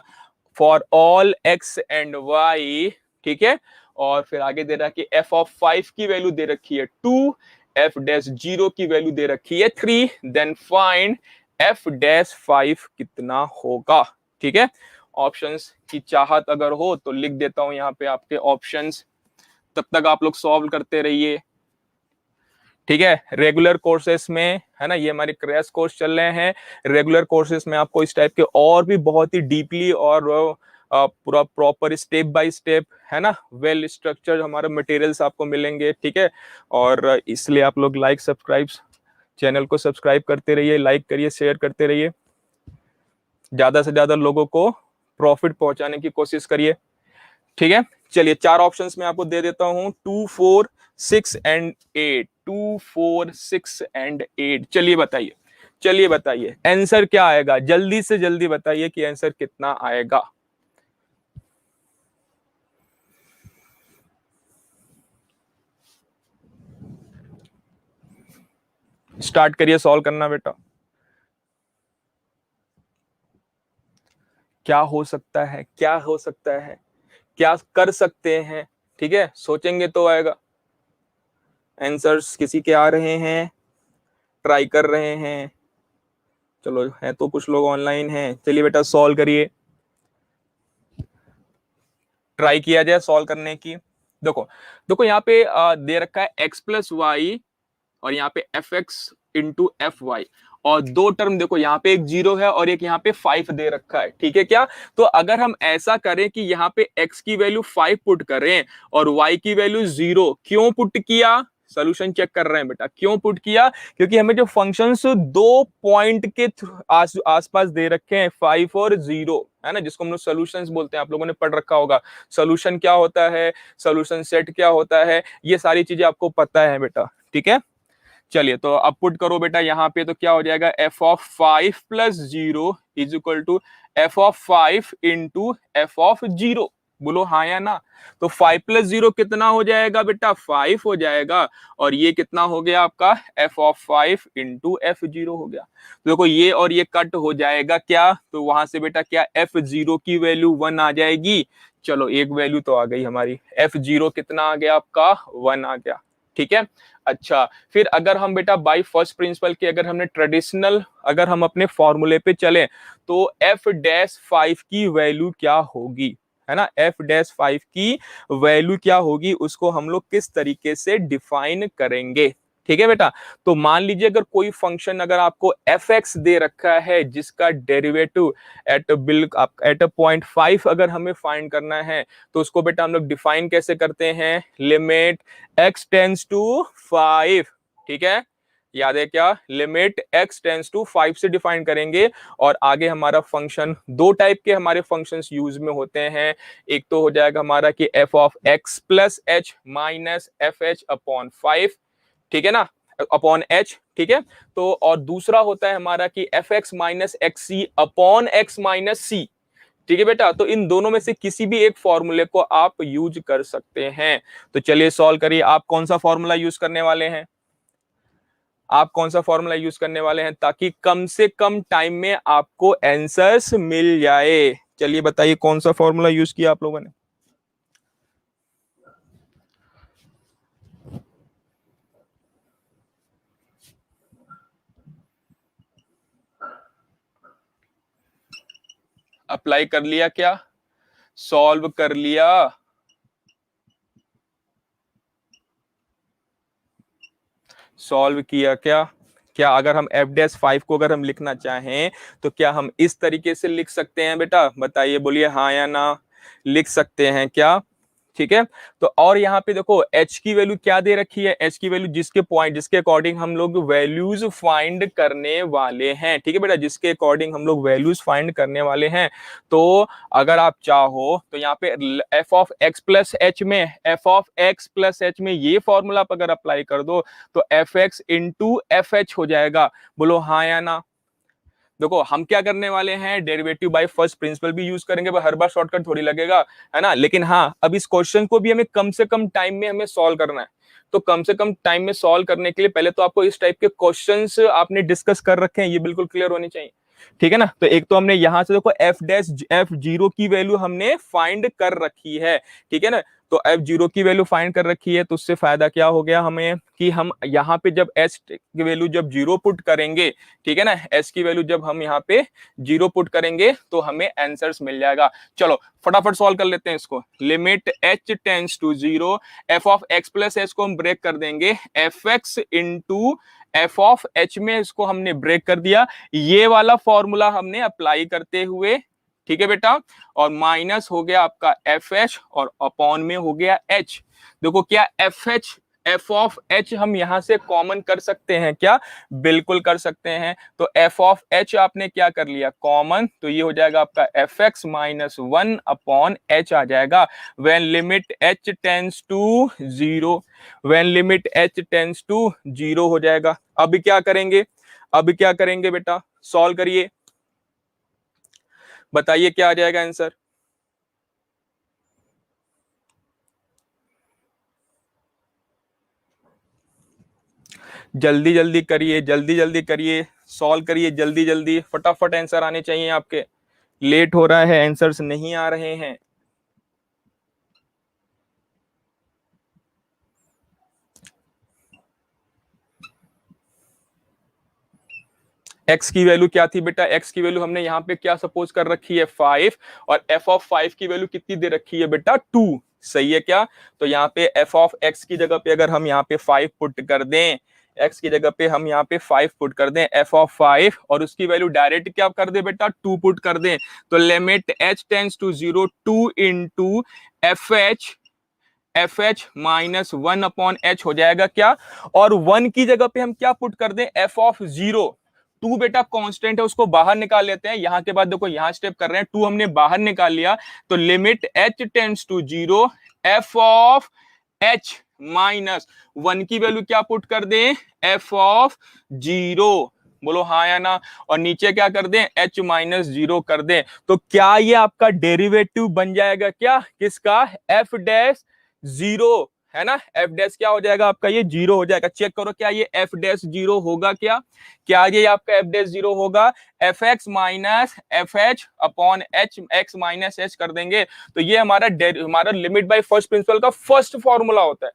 for all x and y, ठीक है। और फिर आगे दे रहा है कि एफ ऑफ 5 की वैल्यू दे रखी है 2, एफ डैश 0 की वैल्यू दे रखी है 3, देन फाइंड एफ डैश 5 कितना होगा, ठीक है। ऑप्शंस की चाहत अगर हो तो लिख देता हूं यहाँ पे आपके ऑप्शंस, तब तक आप लोग सॉल्व करते रहिए, ठीक है। रेगुलर कोर्सेस में है ना, ये हमारे क्रैश कोर्स चल रहे हैं। रेगुलर कोर्सेस में आपको इस टाइप के और भी बहुत ही डीपली और पूरा प्रॉपर स्टेप बाय स्टेप है ना, वेल स्ट्रक्चर्ड हमारे मटेरियल्स आपको मिलेंगे, ठीक है। और इसलिए आप लोग लाइक सब्सक्राइब, चैनल को सब्सक्राइब करते रहिए, लाइक करिए, शेयर करते रहिए, ज्यादा से ज्यादा लोगों को प्रॉफिट पहुंचाने की कोशिश करिए, ठीक है। चलिए 4 ऑप्शंस में आपको दे देता हूं, 2, 4, 6 एंड 8, 2, 4, 6 एंड 8। चलिए बताइए, चलिए बताइए आंसर क्या आएगा, जल्दी से जल्दी बताइए कि आंसर कितना आएगा। स्टार्ट करिए सॉल्व करना बेटा। क्या हो सकता है, क्या हो सकता है, क्या कर सकते हैं, ठीक है, सोचेंगे तो आएगा। आंसर्स किसी के आ रहे हैं, ट्राई कर रहे हैं, चलो है तो कुछ लोग ऑनलाइन हैं। चलिए बेटा सॉल्व करिए, ट्राई किया जाए सॉल्व करने की। देखो देखो यहाँ पे दे रखा है एक्स प्लस वाई और यहाँ पे f x into f y, और दो टर्म देखो यहाँ पे एक 0 है और एक यहाँ पे 5 दे रखा है, ठीक है क्या। तो अगर हम ऐसा करें कि यहाँ पे x की वैल्यू 5 पुट करें और y की वैल्यू 0, क्यों पुट किया, सोल्यूशन चेक कर रहे हैं बेटा, क्यों पुट किया, क्योंकि हमें जो फंक्शंस दो पॉइंट के आसपास दे रखे हैं 5 और 0, है ना, जिसको हम लोग सोल्यूशंस बोलते हैं, आप लोगों ने पढ़ रखा होगा। सोल्यूशन क्या होता है, सोल्यूशन सेट क्या होता है, ये सारी चीजें आपको पता है बेटा, ठीक है। चलिए तो अब पुट करो बेटा यहाँ पे, तो क्या हो जाएगा, f of 5 plus 0 is equal to f of 5 into f of 0, बोलो हाँ या ना। तो 5 प्लस 0 कितना हो जाएगा बेटा, 5 हो जाएगा, और ये कितना हो गया आपका, एफ ऑफ 5 इंटू एफ 0 हो गया। तो देखो ये और ये कट हो जाएगा क्या, तो वहां से बेटा क्या, एफ 0 की वैल्यू 1 आ जाएगी। चलो एक वैल्यू तो आ गई हमारी, एफ 0 कितना आ गया आपका, 1 आ गया, ठीक है। अच्छा फिर अगर हम बेटा बाय फर्स्ट प्रिंसिपल के, अगर हमने ट्रेडिशनल, अगर हम अपने फॉर्मूले पे चले, तो एफ डैश 5 की वैल्यू क्या होगी, है ना, एफ डैश 5 की वैल्यू क्या होगी, उसको हम लोग किस तरीके से डिफाइन करेंगे, ठीक है बेटा। तो मान लीजिए अगर कोई फंक्शन अगर आपको एफ एक्स दे रखा है जिसका डेरिवेटिव एट पॉइंट 5 अगर हमें फाइंड करना है, तो उसको बेटा हम लोग डिफाइन कैसे करते हैं, लिमिट x टेंस टू 5, ठीक है, याद है क्या, लिमिट x टेंस टू 5 से डिफाइन करेंगे। और आगे हमारा फंक्शन, दो टाइप के हमारे फंक्शंस यूज में होते हैं, एक तो हो जाएगा हमारा कि f of x plus H minus F H upon 5, ठीक है ना, अपॉन एच, ठीक है। तो और दूसरा होता है हमारा कि एफ एक्स माइनस एक्स सी अपॉन एक्स माइनस सी, ठीक है बेटा। तो इन दोनों में से किसी भी एक फॉर्मूले को आप यूज कर सकते हैं। तो चलिए सॉल्व करिए, आप कौन सा फॉर्मूला यूज करने वाले हैं, आप कौन सा फॉर्मूला यूज करने वाले हैं, ताकि कम से कम टाइम में आपको आंसर्स मिल जाए। चलिए बताइए कौन सा फॉर्मूला यूज किया आप लोगों ने। अप्लाई कर लिया क्या, सॉल्व कर लिया, सॉल्व किया क्या, क्या अगर हम एफ डैश 5 को अगर हम लिखना चाहें तो क्या हम इस तरीके से लिख सकते हैं बेटा, बताइए, बोलिए हाँ या ना, लिख सकते हैं क्या, ठीक है। तो और यहाँ पे देखो h की वैल्यू क्या दे रखी है, h की वैल्यू जिसके पॉइंट, जिसके अकॉर्डिंग हम लोग वैल्यूज फाइंड करने वाले हैं, ठीक है बेटा, जिसके अकॉर्डिंग हम लोग वैल्यूज फाइंड करने वाले हैं। तो अगर आप चाहो तो यहाँ पे f of x plus H में, f of x plus H में ये फॉर्मूला आप अगर अप्लाई कर दो तो F x into f H हो जाएगा, बोलो हाँ या ना। देखो हम क्या करने वाले हैं, डेरिवेटिव बाय फर्स्ट प्रिंसिपल भी यूज करेंगे, हर बार शॉर्टकट थोड़ी लगेगा, है ना। लेकिन हाँ अब इस क्वेश्चन को भी हमें कम से कम टाइम में हमें सॉल्व करना है, तो कम से कम टाइम में सॉल्व करने के लिए पहले तो आपको इस टाइप के क्वेश्चंस आपने डिस्कस कर रखे हैं, ये बिल्कुल क्लियर होने चाहिए। ठीक है ना। तो एक तो हमने यहां से देखो एफ डैश एफ जीरो की वैल्यू हमने फाइंड कर रखी है। ठीक है ना। तो एफ जीरो की वैल्यू फाइंड कर रखी है, तो उससे फायदा क्या हो गया हमें कि हम यहाँ पे जब एस की वैल्यू जब जीरो पुट करेंगे, ठीक है ना, एस की वैल्यू जब हम यहाँ पे जीरो पुट करेंगे तो हमें आंसर्स मिल जाएगा। चलो फटाफट सॉल्व कर लेते हैं इसको। Limit h tends to zero, f of x plus h को हम ब्रेक कर देंगे, f x into f of h में इसको हमने ब्रेक कर दिया, ये वाला फॉर्मूला हमने अप्लाई करते हुए, ठीक है बेटा, और माइनस हो गया आपका एफ एच और अपॉन में हो गया एच। देखो क्या F H F of H हम यहां से कॉमन कर सकते हैं क्या? बिल्कुल कर सकते हैं। तो एफ ऑफ एच आपने क्या कर लिया कॉमन, तो ये हो जाएगा आपका f x minus one upon h आ जाएगा। When limit h tends to zero, when limit h tends to zero हो जाएगा। अब क्या करेंगे, अब क्या करेंगे बेटा, सॉल्व करिए, बताइए क्या आ जाएगा आंसर। जल्दी जल्दी करिए, जल्दी जल्दी करिए, सॉल्व करिए जल्दी जल्दी, फटाफट आंसर आने चाहिए आपके। लेट हो रहा है, आंसर्स नहीं आ रहे हैं। एक्स की वैल्यू क्या थी बेटा, एक्स की वैल्यू हमने यहाँ पे क्या सपोज कर रखी है 5, और एफ ऑफ 5 की वैल्यू कितनी दे रखी है बेटा 2, सही है क्या? तो यहाँ पे एफ ऑफ एक्स की जगह पे अगर हम यहाँ पे 5 पुट कर दें, एक्स की जगह पे हम यहाँ पे 5 पुट कर दें, एफ ऑफ 5, और उसकी वैल्यू डायरेक्ट क्या कर दे बेटा 2 पुट कर दें, तो limit h tends to zero 2 into f h minus one upon h हो जाएगा क्या? और वन की जगह पे हम क्या पुट कर दें, एफ ऑफ जीरो, टू बेटा कांस्टेंट है उसको बाहर निकाल लेते हैं। यहां के बाद देखो यहां स्टेप कर रहे हैं, टू हमने बाहर निकाल लिया, तो limit h tends to zero f of h minus one की वैल्यू क्या पुट कर दें, एफ ऑफ जीरो, बोलो हाँ या ना, और नीचे क्या कर दें एच माइनस जीरो कर दें। तो क्या ये आपका डेरिवेटिव बन जाएगा क्या, किसका, एफ डैश जीरो, है ना, एफ डैश क्या हो जाएगा आपका, ये जीरो हो जाएगा। चेक करो क्या ये एफ डैश जीरो होगा क्या, क्या ये आपका एफ डैश जीरो होगा, F x minus F H upon H x minus H कर देंगे, तो ये हमारा लिमिट बाय फर्स्ट प्रिंसिपल का फर्स्ट फॉर्मूला होता है।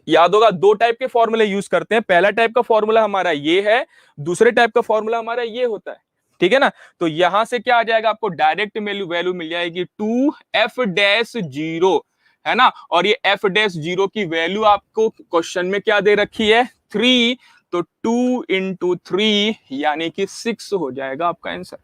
याद होगा दो टाइप के फॉर्मूले यूज करते हैं, पहला टाइप का फॉर्मूला हमारा ये है, दूसरे टाइप का फॉर्मूला हमारा ये होता है, ठीक है ना। तो यहां से क्या आ जाएगा आपको डायरेक्ट वैल्यू मिल जाएगी 2 एफ डैश जीरो, है ना, और ये एफ डैश जीरो की वैल्यू आपको क्वेश्चन में क्या दे रखी है 3, तो 2 इंटू 3 यानी कि 6 हो जाएगा आपका आंसर,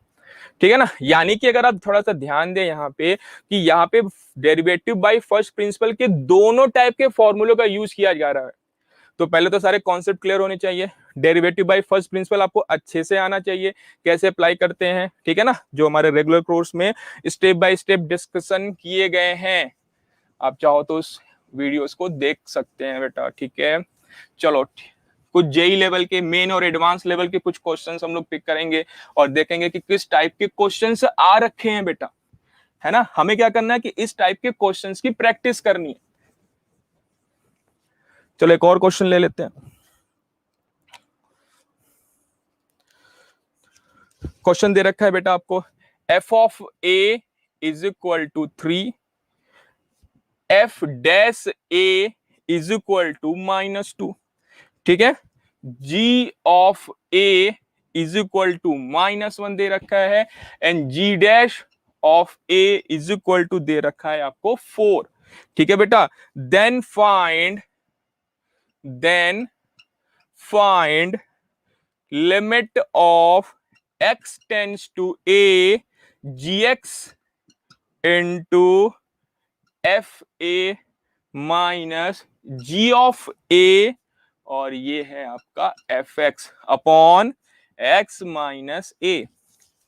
ठीक है ना। यानी कि अगर आप थोड़ा सा ध्यान दें यहाँ पे कि यहाँ पे डेरिवेटिव बाय फर्स्ट प्रिंसिपल के दोनों टाइप के फॉर्मूलों का यूज किया जा रहा है। तो पहले तो सारे कॉन्सेप्ट क्लियर होने चाहिए, डेरिवेटिव बाय फर्स्ट प्रिंसिपल आपको अच्छे से आना चाहिए, कैसे अप्लाई करते हैं, ठीक है ना, जो हमारे रेगुलर कोर्स में स्टेप बाय स्टेप डिस्कशन किए गए हैं, आप चाहो तो उस वीडियोस को देख सकते हैं बेटा, ठीक है। चलो कुछ जेई लेवल के मेन और एडवांस लेवल के कुछ क्वेश्चंस हम लोग पिक करेंगे और देखेंगे कि किस टाइप के क्वेश्चंस आ रखे हैं बेटा, है ना। हमें क्या करना है कि इस टाइप के क्वेश्चंस की प्रैक्टिस करनी है। चलो एक और क्वेश्चन ले लेते हैं। क्वेश्चन दे रखा है बेटा आपको, f of a is equal to 3, f dash a is equal to -2, ठीक है। g of a is equal to -1 दे रखा है, and g dash of a is equal to दे रखा है आपको 4, ठीक है बेटा। Then find limit of x tends to a gx into f a minus g of a, और ये है आपका f x upon x minus ए,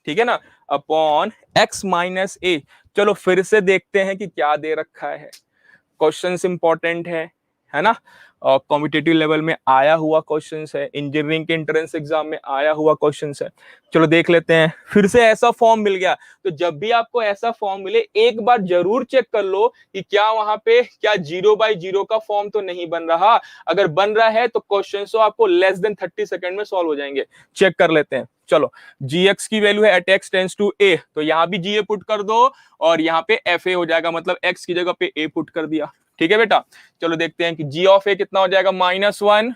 ठीक है ना, अपॉन एक्स माइनस ए। चलो फिर से देखते हैं कि क्या दे रखा है, क्वेश्चन इंपॉर्टेंट है है ना, कॉम्पिटिटिव लेवल में आया हुआ क्वेश्चंस है, इंजीनियरिंग के एंट्रेंस एग्जाम में आया हुआ क्वेश्चंस है। चलो देख लेते हैं। फिर से ऐसा फॉर्म मिल गया, तो जब भी आपको ऐसा फॉर्म मिले एक बार जरूर चेक कर लो कि क्या वहां पे क्या 0/0 का फॉर्म तो नहीं बन रहा। अगर बन रहा है तो क्वेश्चन तो आपको लेस देन 30 सेकंड में सॉल्व हो जाएंगे। चेक कर लेते हैं। चलो, gx की वैल्यू है at x tends to a, तो यहां भी ga पुट कर दो और यहाँ पे fa हो जाएगा, मतलब x की जगह पे a पुट कर दिया। ठीक है बेटा, चलो देखते हैं कि g ऑफ a कितना हो जाएगा -1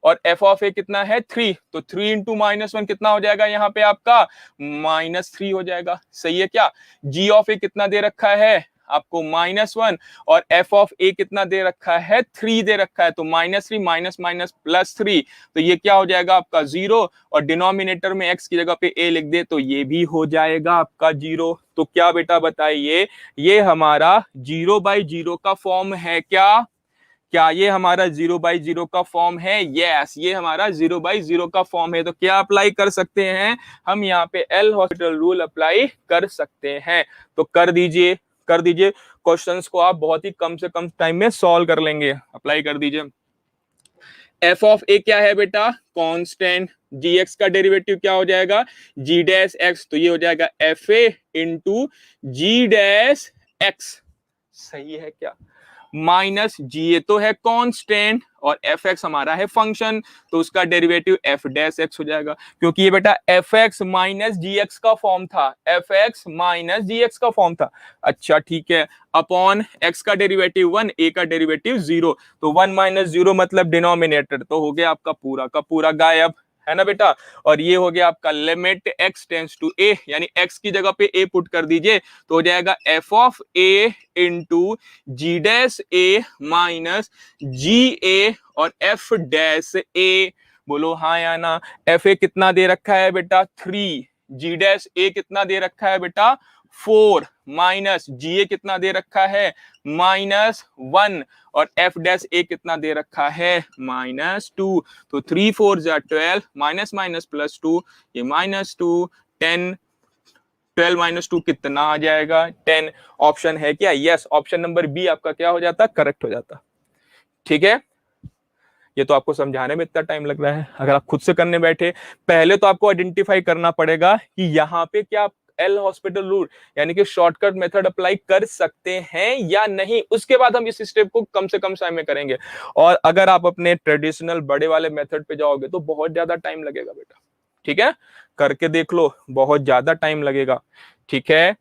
और f ऑफ a कितना है 3, तो 3 इंटू -1 कितना हो जाएगा यहाँ पे आपका -3 हो जाएगा। सही है क्या? g ऑफ a कितना दे रखा है आपको -1 और f ऑफ a कितना दे रखा है 3 दे रखा है, तो -3 माइनस माइनस प्लस 3, तो ये क्या हो जाएगा आपका 0 और डिनोमिनेटर में x की जगह पे a लिख दे तो ये भी हो जाएगा आपका 0। तो क्या बेटा बताइए, ये हमारा 0/0 का फॉर्म है क्या? क्या ये हमारा 0/0 का फॉर्म है? यस, ये हमारा 0/0 का फॉर्म है। तो क्या अप्लाई कर सकते हैं हम यहाँ पे? एल हॉस्पिटल रूल अप्लाई कर सकते हैं। तो कर दीजिए, कर दीजिए। क्वेश्चंस को आप बहुत ही कम से कम टाइम में सॉल्व कर लेंगे। अप्लाई कर दीजिए। एफ ऑफ ए क्या है बेटा? कांस्टेंट। जी एक्स का डेरिवेटिव क्या हो जाएगा? जी डैश एक्स, तो ये हो जाएगा f a into g dash x. सही है क्या? माइनस जी ए तो है कांस्टेंट और एफ एक्स हमारा है फंक्शन, तो उसका डेरिवेटिव एफ डैश एक्स हो जाएगा, क्योंकि ये बेटा एफ एक्स माइनस जी एक्स का फॉर्म था, एफ एक्स माइनस जी एक्स का फॉर्म था। अच्छा ठीक है, अपॉन एक्स का डेरिवेटिव 1, ए का डेरिवेटिव 0, तो 1 माइनस 0 मतलब डिनोमिनेटर तो हो गया आपका पूरा का पूरा गायब, है ना बेटा। और ये हो गया आपका limit x tends to a, यानी x की जगह पे a पुट कर दीजिए तो हो जाएगा f of a into g dash a minus g a और f डैश a। बोलो हाँ या ना। एफ ए कितना दे रखा है बेटा? 3, जी डैश ए कितना दे रखा है बेटा? 4, माइनस जी ए कितना दे रखा है? -1 और एफ डैश ए कितना दे रखा है? -2। तो 3 4 जा 12, माइनस माइनस प्लस 2, ये -2, 10, 12 माइनस 2 कितना आ जाएगा? 10। ऑप्शन है क्या? यस, ऑप्शन नंबर बी आपका क्या हो जाता? करेक्ट हो जाता। ठीक है, ये तो आपको समझाने में इतना टाइम लग रहा है, अगर आप खुद से करने बैठे, पहले तो आपको आइडेंटिफाई करना पड़ेगा कि यहाँ पे क्या एल हॉस्पिटल रूल यानी कि शॉर्टकट मेथड अप्लाई कर सकते हैं या नहीं, उसके बाद हम इस स्टेप को कम से कम समय में करेंगे। और अगर आप अपने ट्रेडिशनल बड़े वाले मेथड पे जाओगे तो बहुत ज्यादा टाइम लगेगा बेटा। ठीक है, करके देख लो, बहुत ज्यादा टाइम लगेगा। ठीक है,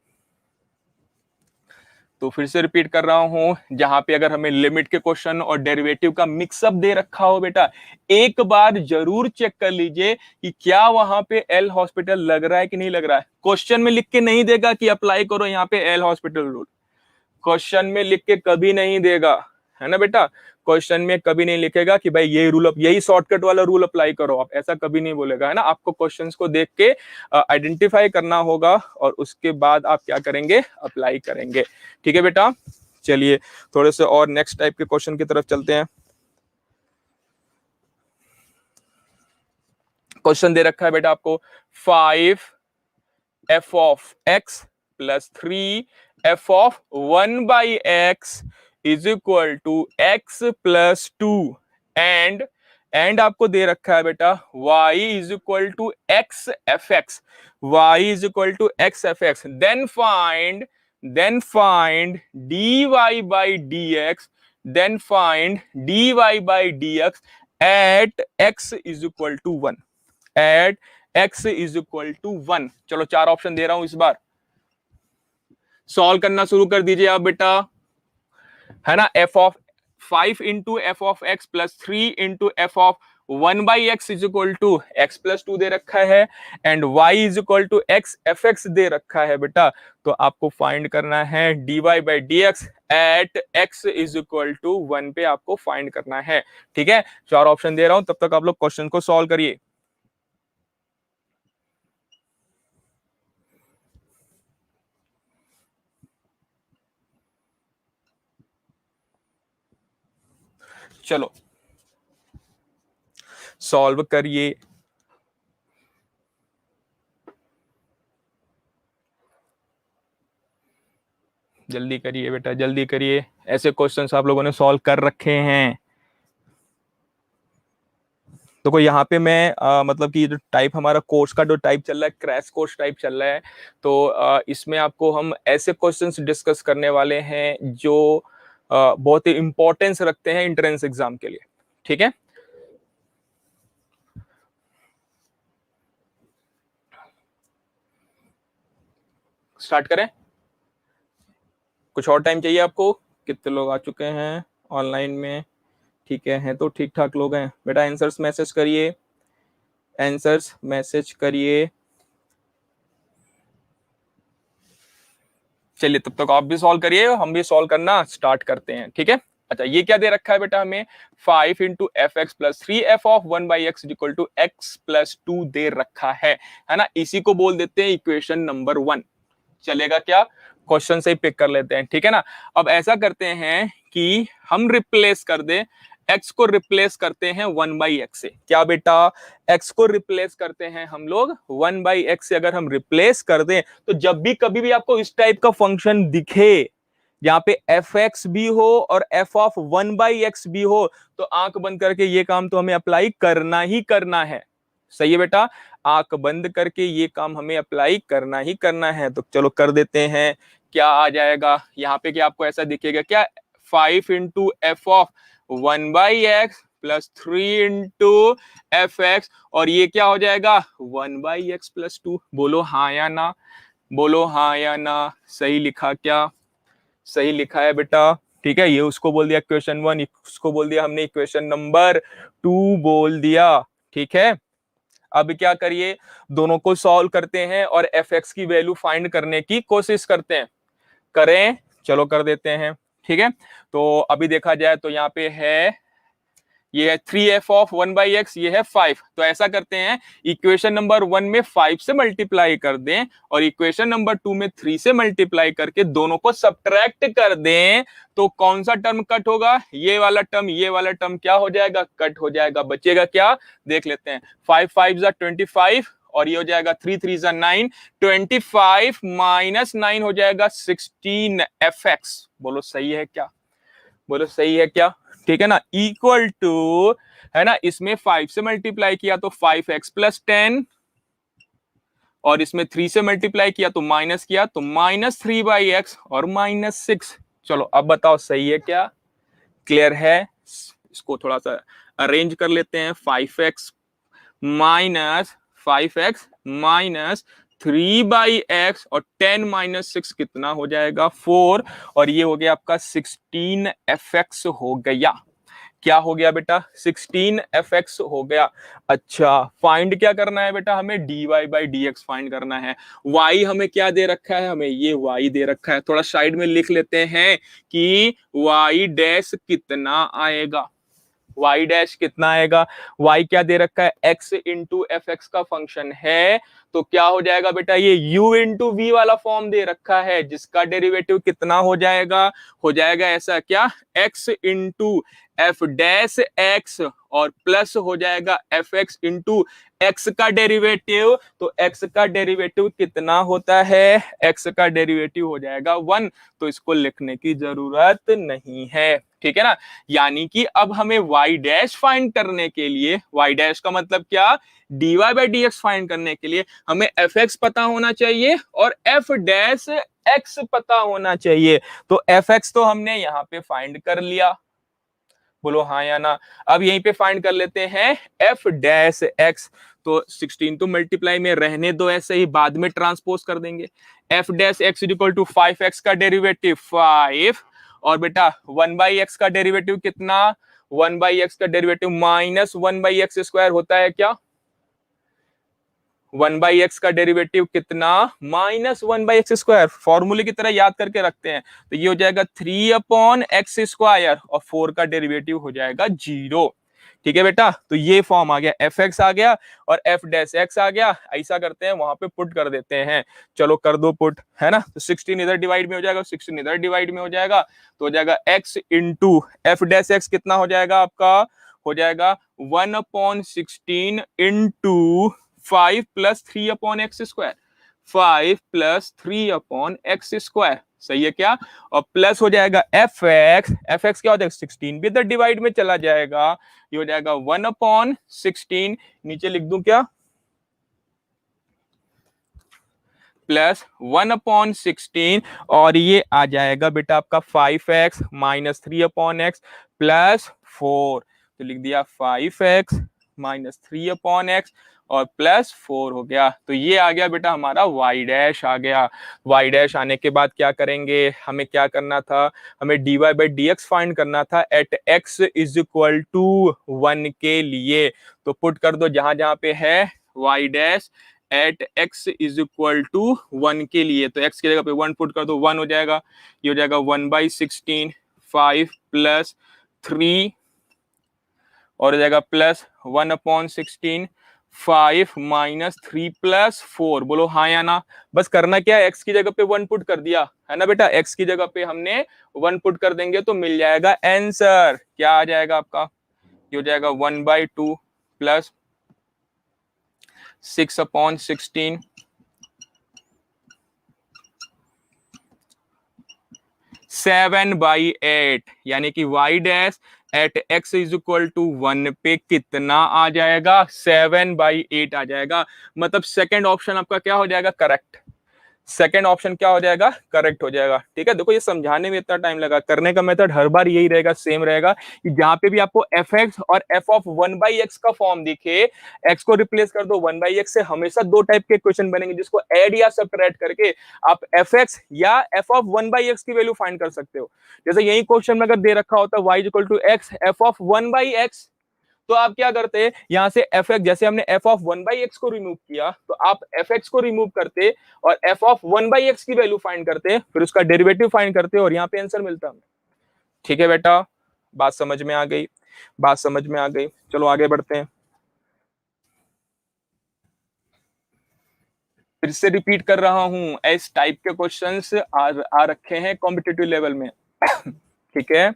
तो फिर से रिपीट कर रहा हूं, जहां पे अगर हमें लिमिट के क्वेश्चन और डेरिवेटिव का मिक्सअप दे रखा हो बेटा, एक बार जरूर चेक कर लीजिए कि क्या वहां पे एल हॉस्पिटल लग रहा है कि नहीं लग रहा है। क्वेश्चन में लिख के नहीं देगा कि अप्लाई करो यहाँ पे एल हॉस्पिटल रूल, क्वेश्चन में लिख के कभी नहीं देगा, है ना बेटा। क्वेश्चन में कभी नहीं लिखेगा कि भाई ये रूल, यही शॉर्टकट वाला रूल अप्लाई करो, आप ऐसा कभी नहीं बोलेगा, है ना। आपको क्वेश्चंस को देख के आइडेंटिफाई करना होगा और उसके बाद आप क्या करेंगे? अप्लाई करेंगे। ठीक है बेटा, चलिए थोड़े से और नेक्स्ट टाइप के क्वेश्चन की तरफ चलते हैं। क्वेश्चन दे रखा है बेटा आपको 5 f of x plus 3 f of 1/x is equal to x plus 2 and आपको दे रखा है बेटा y is equal to x f x, y is equal to x f x, then find dy by dx, then find dy by dx at x is equal to 1, at x is equal to 1। चलो 4 option दे रहा हूं, इस बार solve करना शुरू कर दीजिए आप बेटा, है ना। f of 5 into f of x plus 3 into f of 1/x is equal to x plus 2 दे रखा है and y is equal to x f x दे रखा है बेटा। तो आपको फाइंड करना है dy by d x at x is equal to 1 पे आपको फाइंड करना है। ठीक है, 4 ऑप्शन दे रहा हूं, तब तक आप लोग क्वेश्चन को सॉल्व करिए। चलो सॉल्व करिए, जल्दी करिए बेटा, जल्दी करिए। ऐसे क्वेश्चंस आप लोगों ने सॉल्व कर रखे हैं, देखो यहाँ पे मैं मतलब कि जो टाइप हमारा कोर्स का जो टाइप चल रहा है क्रैश कोर्स टाइप चल रहा है, तो इसमें आपको हम ऐसे क्वेश्चंस डिस्कस करने वाले हैं जो बहुत ही इंपॉर्टेंस रखते हैं एंट्रेंस एग्जाम के लिए। ठीक है, स्टार्ट करें? कुछ और टाइम चाहिए आपको? कितने लोग आ चुके हैं ऑनलाइन में? ठीक है तो ठीक ठाक लोग हैं बेटा। आंसर्स मैसेज करिए, आंसर्स मैसेज करिए। चलिए तब तक आप भी सॉल्व करिए, हम भी सॉल्व करना स्टार्ट करते हैं। ठीक है, अच्छा ये क्या दे रखा है बेटा हमें? 5 into f x plus 3 f of 1/x equal to x plus 2 दे रखा है ना। इसी को बोल देते हैं इक्वेशन नंबर 1। चलेगा क्या? क्वेश्चन से ही पिक कर लेते हैं, ठीक है ना। अब ऐसा करते हैं कि हम रिप्लेस कर दे, x को रिप्लेस करते हैं 1/x से। क्या बेटा? x को रिप्लेस करते हैं हम लोग 1/x से। अगर हम रिप्लेस कर दें तो जब भी कभी भी आपको इस टाइप का फंक्शन दिखे यहाँ पे एफ एक्स भी हो और एफ ऑफ 1/x भी हो, तो आंख बंद करके ये काम तो हमें अप्लाई करना ही करना है। सही है बेटा, आंख बंद करके ये काम हमें अप्लाई करना ही करना है। तो चलो कर देते हैं। क्या आ जाएगा यहाँ पे? क्या आपको ऐसा दिखेगा क्या? 5 into f of 1/x plus 3 into f x, और ये क्या हो जाएगा? 1/x plus 2। बोलो हाँ या ना, बोलो हाँ या ना। सही लिखा क्या? सही लिखा है बेटा। ठीक है, ये उसको बोल दिया इक्वेशन 1, उसको बोल दिया हमने इक्वेशन नंबर 2 बोल दिया। ठीक है, अब क्या करिए, दोनों को सॉल्व करते हैं और एफ एक्स की वैल्यू फाइंड करने की कोशिश करते हैं। करें? चलो कर देते हैं। ठीक है, तो अभी देखा जाए तो यहाँ पे है, ये है 3f ऑफ 1/x, ये है 5। तो ऐसा करते हैं, इक्वेशन नंबर 1 में 5 से मल्टीप्लाई कर दें और इक्वेशन नंबर 2 में 3 से मल्टीप्लाई करके दोनों को सब्ट्रैक्ट कर दें, तो कौन सा टर्म कट होगा? ये वाला टर्म, ये वाला टर्म क्या हो जाएगा? कट हो जाएगा। बचेगा क्या? देख लेते हैं। 5 5 जा 25 और ये हो जाएगा 3 3 जा 9। 25 माइनस 9 हो जाएगा 16f(x). बोलो सही है क्या? बोलो सही है क्या? ठीक है ना, इक्वल टू, है ना, इसमें 5 से मल्टीप्लाई किया तो 5x प्लस 10, और इसमें 3 से मल्टीप्लाई किया तो माइनस किया तो -3/x और -6। चलो अब बताओ सही है क्या? क्लियर है? इसको थोड़ा सा अरेंज कर लेते हैं। 5x minus 5x minus 3/x और 10 माइनस 6 कितना हो जाएगा? 4, और ये हो गया आपका 16f(x) हो गया। क्या हो गया बेटा? 16f(x) हो गया। अच्छा, फाइंड क्या करना है बेटा? हमें dy/dx फाइंड करना है। y हमें क्या दे रखा है? हमें ये y दे रखा है। थोड़ा साइड में लिख लेते हैं कि y डैश कितना आएगा। y डैश कितना आएगा? y क्या दे रखा है? x इंटू एफ एक्स का फंक्शन है, तो क्या हो जाएगा बेटा? ये u इंटू वी वाला फॉर्म दे रखा है, जिसका डेरिवेटिव कितना हो जाएगा? हो जाएगा ऐसा क्या? x into F dash x और प्लस हो जाएगा एफ एक्स इंटू एक्स का डेरिवेटिव। तो x का डेरिवेटिव कितना होता है? x का डेरिवेटिव हो जाएगा 1, तो इसको लिखने की जरूरत नहीं है। ठीक है ना, यानी कि अब हमें y डैश फाइंड करने के लिए, y डैश का मतलब क्या? dy/dx फाइंड करने के लिए हमें एफ एक्स पता होना चाहिए और एफ डैश एक्स पता होना चाहिए। तो एफ एक्स तो हमने यहाँ पे फाइंड कर लिया। बोलो हाँ या ना। अब यहीं पे फाइंड कर लेते हैं एफ डैश एक्स। तो 16 तो मल्टीप्लाई में रहने दो, ऐसे ही बाद में ट्रांसपोज कर देंगे। F dash x equal to 5x का डेरिवेटिव 5, और बेटा 1/x का डेरिवेटिव कितना? 1/x का डेरिवेटिव माइनस 1/x² होता है क्या? 1/x का डेरिवेटिव कितना? -1/x²। फॉर्मूले की तरह याद करके रखते हैं। तो ये हो जाएगा 3/x² और 4 का डेरिवेटिव हो जाएगा 0। ठीक है बेटा, तो ये फॉर्म आ गया, एफ एक्स आ गया और एफ डैश एक्स आ गया। ऐसा करते हैं, वहां पे पुट कर देते हैं। चलो कर दो पुट, है ना। तो 16 इधर डिवाइड में हो जाएगा, 16 इधर डिवाइड में हो जाएगा, तो हो जाएगा x into F dash x कितना हो जाएगा आपका? हो जाएगा 1/16 into 5 plus 3/x²। 5 plus 3/x²। सही है क्या? और प्लस हो जाएगा एफ एक्स क्या हो जाएगा 16 भी इधर डिवाइड में चला जाएगा, ये हो जाएगा 1/16, नीचे लिख दूं क्या +1/16, और ये आ जाएगा बेटा आपका 5x - 3/x +4, तो लिख दिया 5x - 3/x और +4 हो गया। तो ये आ गया बेटा हमारा y डैश आ गया। y डैश आने के बाद क्या करेंगे, हमें क्या करना था, हमें dy/dx फाइंड करना था एट x = 1 के लिए। तो पुट कर दो जहां जहां पे है y डैश एट x = 1 के लिए, तो x की जगह पे 1 पुट कर दो, 1 हो जाएगा, ये हो जाएगा 1/16, 5 + 3 और हो जाएगा +1/16, 5 - 3 +4, बोलो हाँ या ना। बस करना क्या है, x की जगह पे 1 पुट कर दिया है ना बेटा, x की जगह पे हमने 1 पुट कर देंगे तो मिल जाएगा आंसर, क्या आ जाएगा आपका, ये हो जाएगा 1/2 + 6/16 7/8, यानी कि y डैश एट x = 1 पे कितना आ जाएगा, 7/8 आ जाएगा। मतलब सेकंड ऑप्शन आपका क्या हो जाएगा, करेक्ट। सेकंड ऑप्शन क्या हो जाएगा, करेक्ट हो जाएगा। ठीक है, देखो ये समझाने में इतना टाइम लगा, करने का मेथड हर बार यही रहेगा, सेम रहेगा कि जहां पे भी आपको एफ एक्स और एफ ऑफ 1/x का फॉर्म दिखे, एक्स को रिप्लेस कर दो 1/x से, हमेशा दो टाइप के क्वेश्चन बनेंगे, जिसको ऐड या सब्ट्रैक्ट करके आप एफ एक्स या एफ ऑफ 1/x की वैल्यू फाइंड कर सकते हो। जैसे यही क्वेश्चन में अगर दे रखा होता y = x F of 1/x, तो आप क्या करते हैं, यहां से एफ एक्स, जैसे हमने एफ ऑफ 1/x को रिमूव किया, तो आप एफ एक्स को रिमूव करते और एफ ऑफ 1/x की वैल्यू फाइंड करते, फिर उसका डेरिवेटिव फाइंड करते और यहाँ पे आंसर मिलता हमें। ठीक है बेटा, बात समझ में आ गई, बात समझ में आ गई, चलो आगे बढ़ते हैं। फिर से रिपीट कर रहा हूं, इस टाइप के क्वेश्चंस आ रखे हैं कॉम्पिटिटिव लेवल में। ठीक है,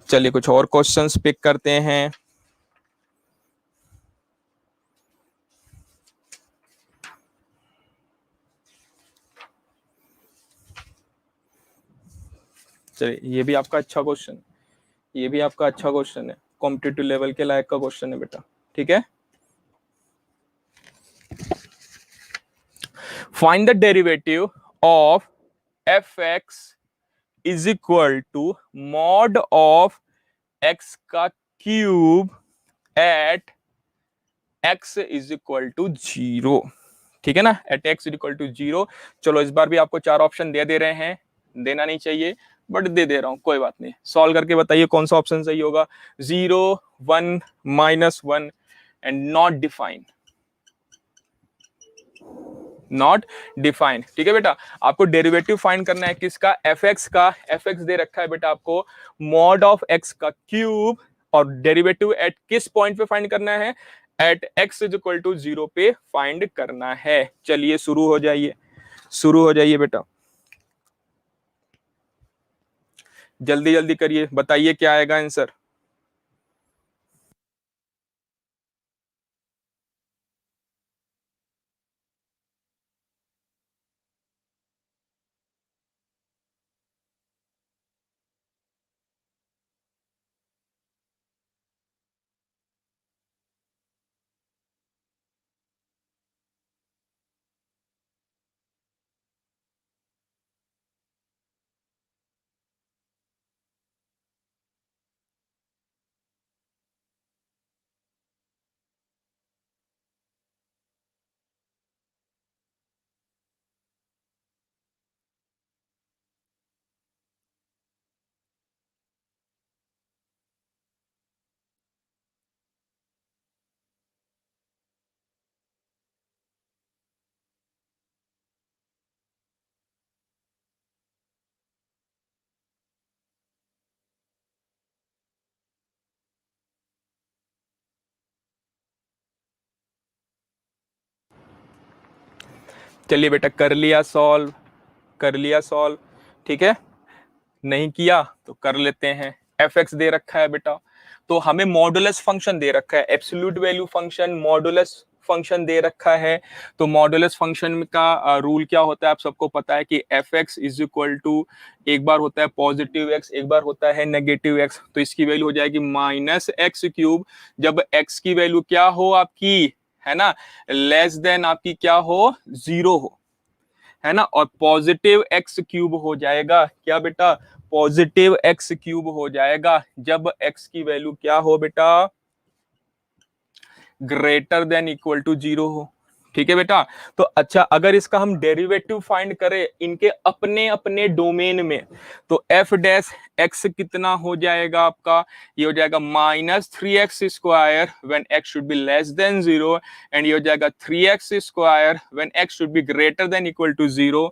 चलिए कुछ और क्वेश्चंस पिक करते हैं। चलिए ये भी आपका अच्छा क्वेश्चन, ये भी आपका अच्छा क्वेश्चन है, कॉम्पिटिटिव लेवल के लायक का क्वेश्चन है बेटा। ठीक है, find the derivative of f x is equal to mod of x का cube at x is equal to 0। ठीक है ना, at x is equal to 0। चलो इस बार भी आपको चार ऑप्शन दे रहे हैं, देना नहीं चाहिए बट दे रहा हूं, कोई बात नहीं। सॉल्व करके बताइए कौन सा ऑप्शन सही होगा, 0, 1, -1 and not defined, not defined. ठीक है बेटा, आपको डेरिवेटिव फाइंड करना है किसका, एफ एक्स का। एफ एक्स दे रखा है बेटा आपको मॉड ऑफ एक्स का क्यूब, और डेरिवेटिव एट किस पॉइंट पे फाइंड करना है, at x is equal to 0 पे फाइंड करना है। चलिए शुरू हो जाइए, शुरू हो जाइए बेटा, जल्दी जल्दी करिए, बताइए क्या आएगा आंसर। चलिए बेटा कर लिया सॉल्व, कर लिया सॉल्व। ठीक है, नहीं किया तो कर लेते हैं। एफ एक्स दे रखा है बेटा, तो हमें मॉडुलस फंक्शन दे रखा है, absolute value function, modulus function दे रखा है। तो मॉडुलस फंक्शन का रूल क्या होता है आप सबको पता है कि f x is equal to, एक बार होता है पॉजिटिव एक्स, एक बार होता है नेगेटिव एक्स, तो इसकी वैल्यू हो जाएगी माइनस एक्स क्यूब, जब एक्स की वैल्यू क्या हो आपकी, है ना, लेस देन आपकी क्या हो, 0 हो, है ना, और पॉजिटिव एक्स क्यूब हो जाएगा क्या बेटा, पॉजिटिव एक्स क्यूब हो जाएगा जब एक्स की वैल्यू क्या हो बेटा, ग्रेटर देन इक्वल टू 0 हो। ठीक है बेटा। तो अच्छा, अगर इसका हम डेरिवेटिव फाइंड करें इनके अपने अपने डोमेन में, तो एफ डैश एक्स कितना हो जाएगा आपका, ये हो जाएगा minus 3x² when x should be less than 0, and ये हो जाएगा 3x² when x should be greater than equal to 0।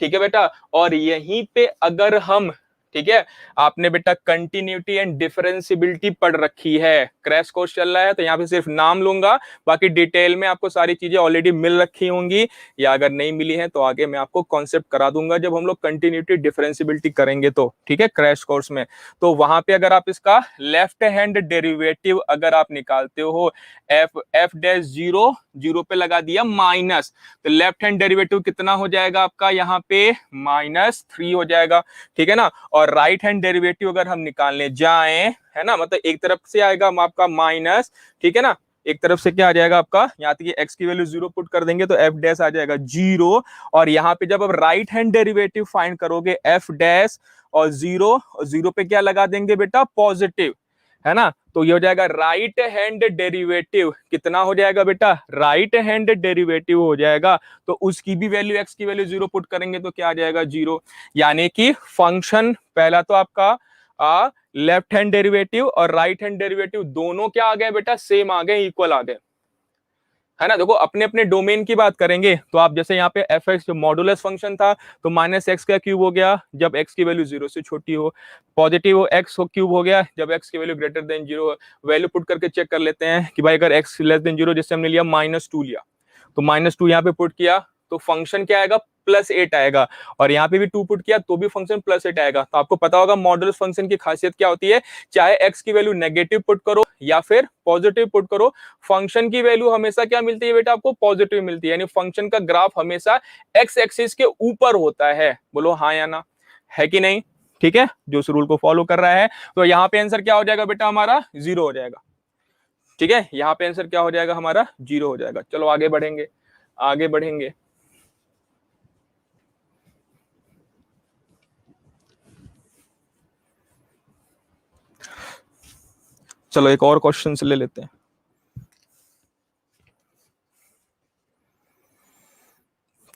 ठीक है बेटा। और यहीं पे अगर हम, ठीक है, आपने बेटा कंटिन्यूटी एंड डिफरेंशियबिलिटी पढ़ रखी है, क्रैश कोर्स चल रहा है, तो यहाँ पे सिर्फ नाम लूंगा, बाकी डिटेल में आपको सारी चीजें ऑलरेडी मिल रखी होंगी, या अगर नहीं मिली है तो आगे मैं आपको कॉन्सेप्ट करा दूंगा जब हम लोग कंटिन्यूटी डिफरेंशियबिलिटी करेंगे तो, ठीक है, क्रैश कोर्स में। तो वहां पे अगर आप इसका लेफ्ट हैंड डेरिवेटिव अगर आप निकालते हो, एफ डैश 0 0 पे लगा दिया माइनस, तो लेफ्ट हैंड डेरिवेटिव कितना हो जाएगा आपका, यहाँ पे -3 हो जाएगा। ठीक है ना। और राइट हैंड डेरिवेटिव अगर हम निकालने जाएं, है ना, मतलब एक तरफ से आएगा आपका माइनस, ठीक है ना, एक तरफ से क्या आ जाएगा आपका, यहाँ तक एक्स की वैल्यू 0 पुट कर देंगे तो एफ डैश आ जाएगा 0, और यहाँ पे जब आप राइट हैंड डेरिवेटिव फाइंड करोगे एफ डैश और 0 पे क्या लगा देंगे बेटा, पॉजिटिव, है ना, तो ये हो जाएगा राइट हैंड डेरिवेटिव कितना हो जाएगा बेटा, राइट हैंड डेरिवेटिव हो जाएगा, तो उसकी भी वैल्यू, एक्स की वैल्यू 0 पुट करेंगे तो क्या आ जाएगा, 0। यानी कि फंक्शन पहला तो आपका लेफ्ट हैंड डेरिवेटिव और राइट हैंड डेरिवेटिव दोनों क्या आ गए बेटा, सेम आ गए, इक्वल आ गए, है ना। देखो अपने अपने डोमेन की बात करेंगे तो आप जैसे यहाँ पे एफ एक्स जो मॉडुलस फंक्शन था, तो माइनस एक्स का क्यूब हो गया जब एक्स की वैल्यू 0 से छोटी हो, पॉजिटिव एक्स क्यूब हो गया जब एक्स की वैल्यू ग्रेटर देन 0 हो। वैल्यू पुट करके चेक कर लेते हैं कि भाई अगर एक्स लेस देन 0, जैसे हमने लिया -2 लिया, तो -2 यहाँ पे पुट किया तो फंक्शन क्या आएगा, +8 आएगा, और यहाँ पे भी 2 पुट किया तो भी फंक्शन +8 आएगा। तो आपको पता होगा मॉडुलस फंक्शन की खासियत क्या होती है, चाहे एक्स की वैल्यू नेगेटिव पुट करो या फिर पॉजिटिव पुट करो, फंक्शन की वैल्यू हमेशा क्या मिलती है बेटा, आपको पॉजिटिव मिलती है, यानी फंक्शन का ग्राफ हमेशा एक्स एक्सिस के ऊपर होता है। बोलो हाँ या ना, है कि नहीं। ठीक है, जो उस रूल को फॉलो कर रहा है। तो यहाँ पे आंसर क्या हो जाएगा बेटा, हमारा 0 हो जाएगा। ठीक है, यहाँ पे आंसर क्या हो जाएगा, हमारा 0 हो जाएगा। चलो आगे बढ़ेंगे, आगे बढ़ेंगे। चलो एक और क्वेश्चन से ले लेते हैं।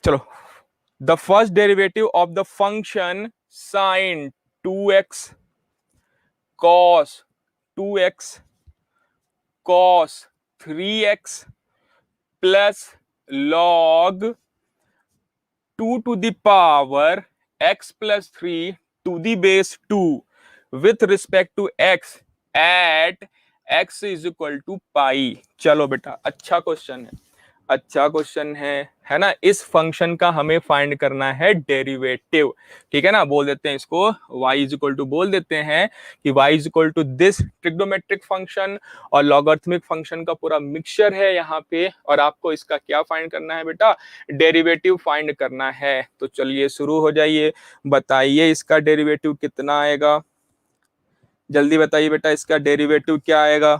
चलो, the first derivative of the function sine 2x cos 2x cos 3x plus log 2 to the power x plus 3 to the base 2 with respect to x at x is equal to pi। चलो बेटा, अच्छा question है, अच्छा question है ना। इस function का हमें फाइंड करना है डेरिवेटिव। ठीक है ना, बोल देते हैं इसको y इज इक्वल टू, बोल देते हैं कि y is equal to this trigonometric function और लॉगरिथमिक फंक्शन का पूरा मिक्सचर है यहाँ पे, और आपको इसका क्या फाइंड करना है बेटा, डेरिवेटिव फाइंड करना है। तो चलिए शुरू हो जाइए, बताइए इसका डेरिवेटिव कितना आएगा, जल्दी बताइए बेटा, इसका डेरिवेटिव क्या आएगा।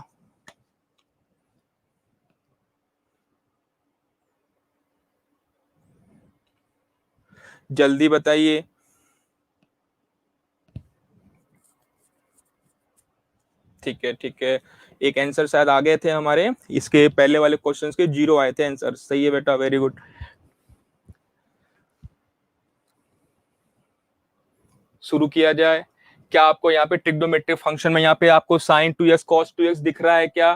जल्दी बताइए। ठीक है, ठीक है, एक आंसर शायद आ गए थे हमारे, इसके पहले वाले क्वेश्चंस के 0 आए थे आंसर। सही है बेटा, वेरी गुड। शुरू किया जाए। क्या आपको यहाँ पे ट्रिग्नोमेट्रिक फंक्शन में यहाँ पे आपको sin 2x cos 2x दिख रहा है क्या,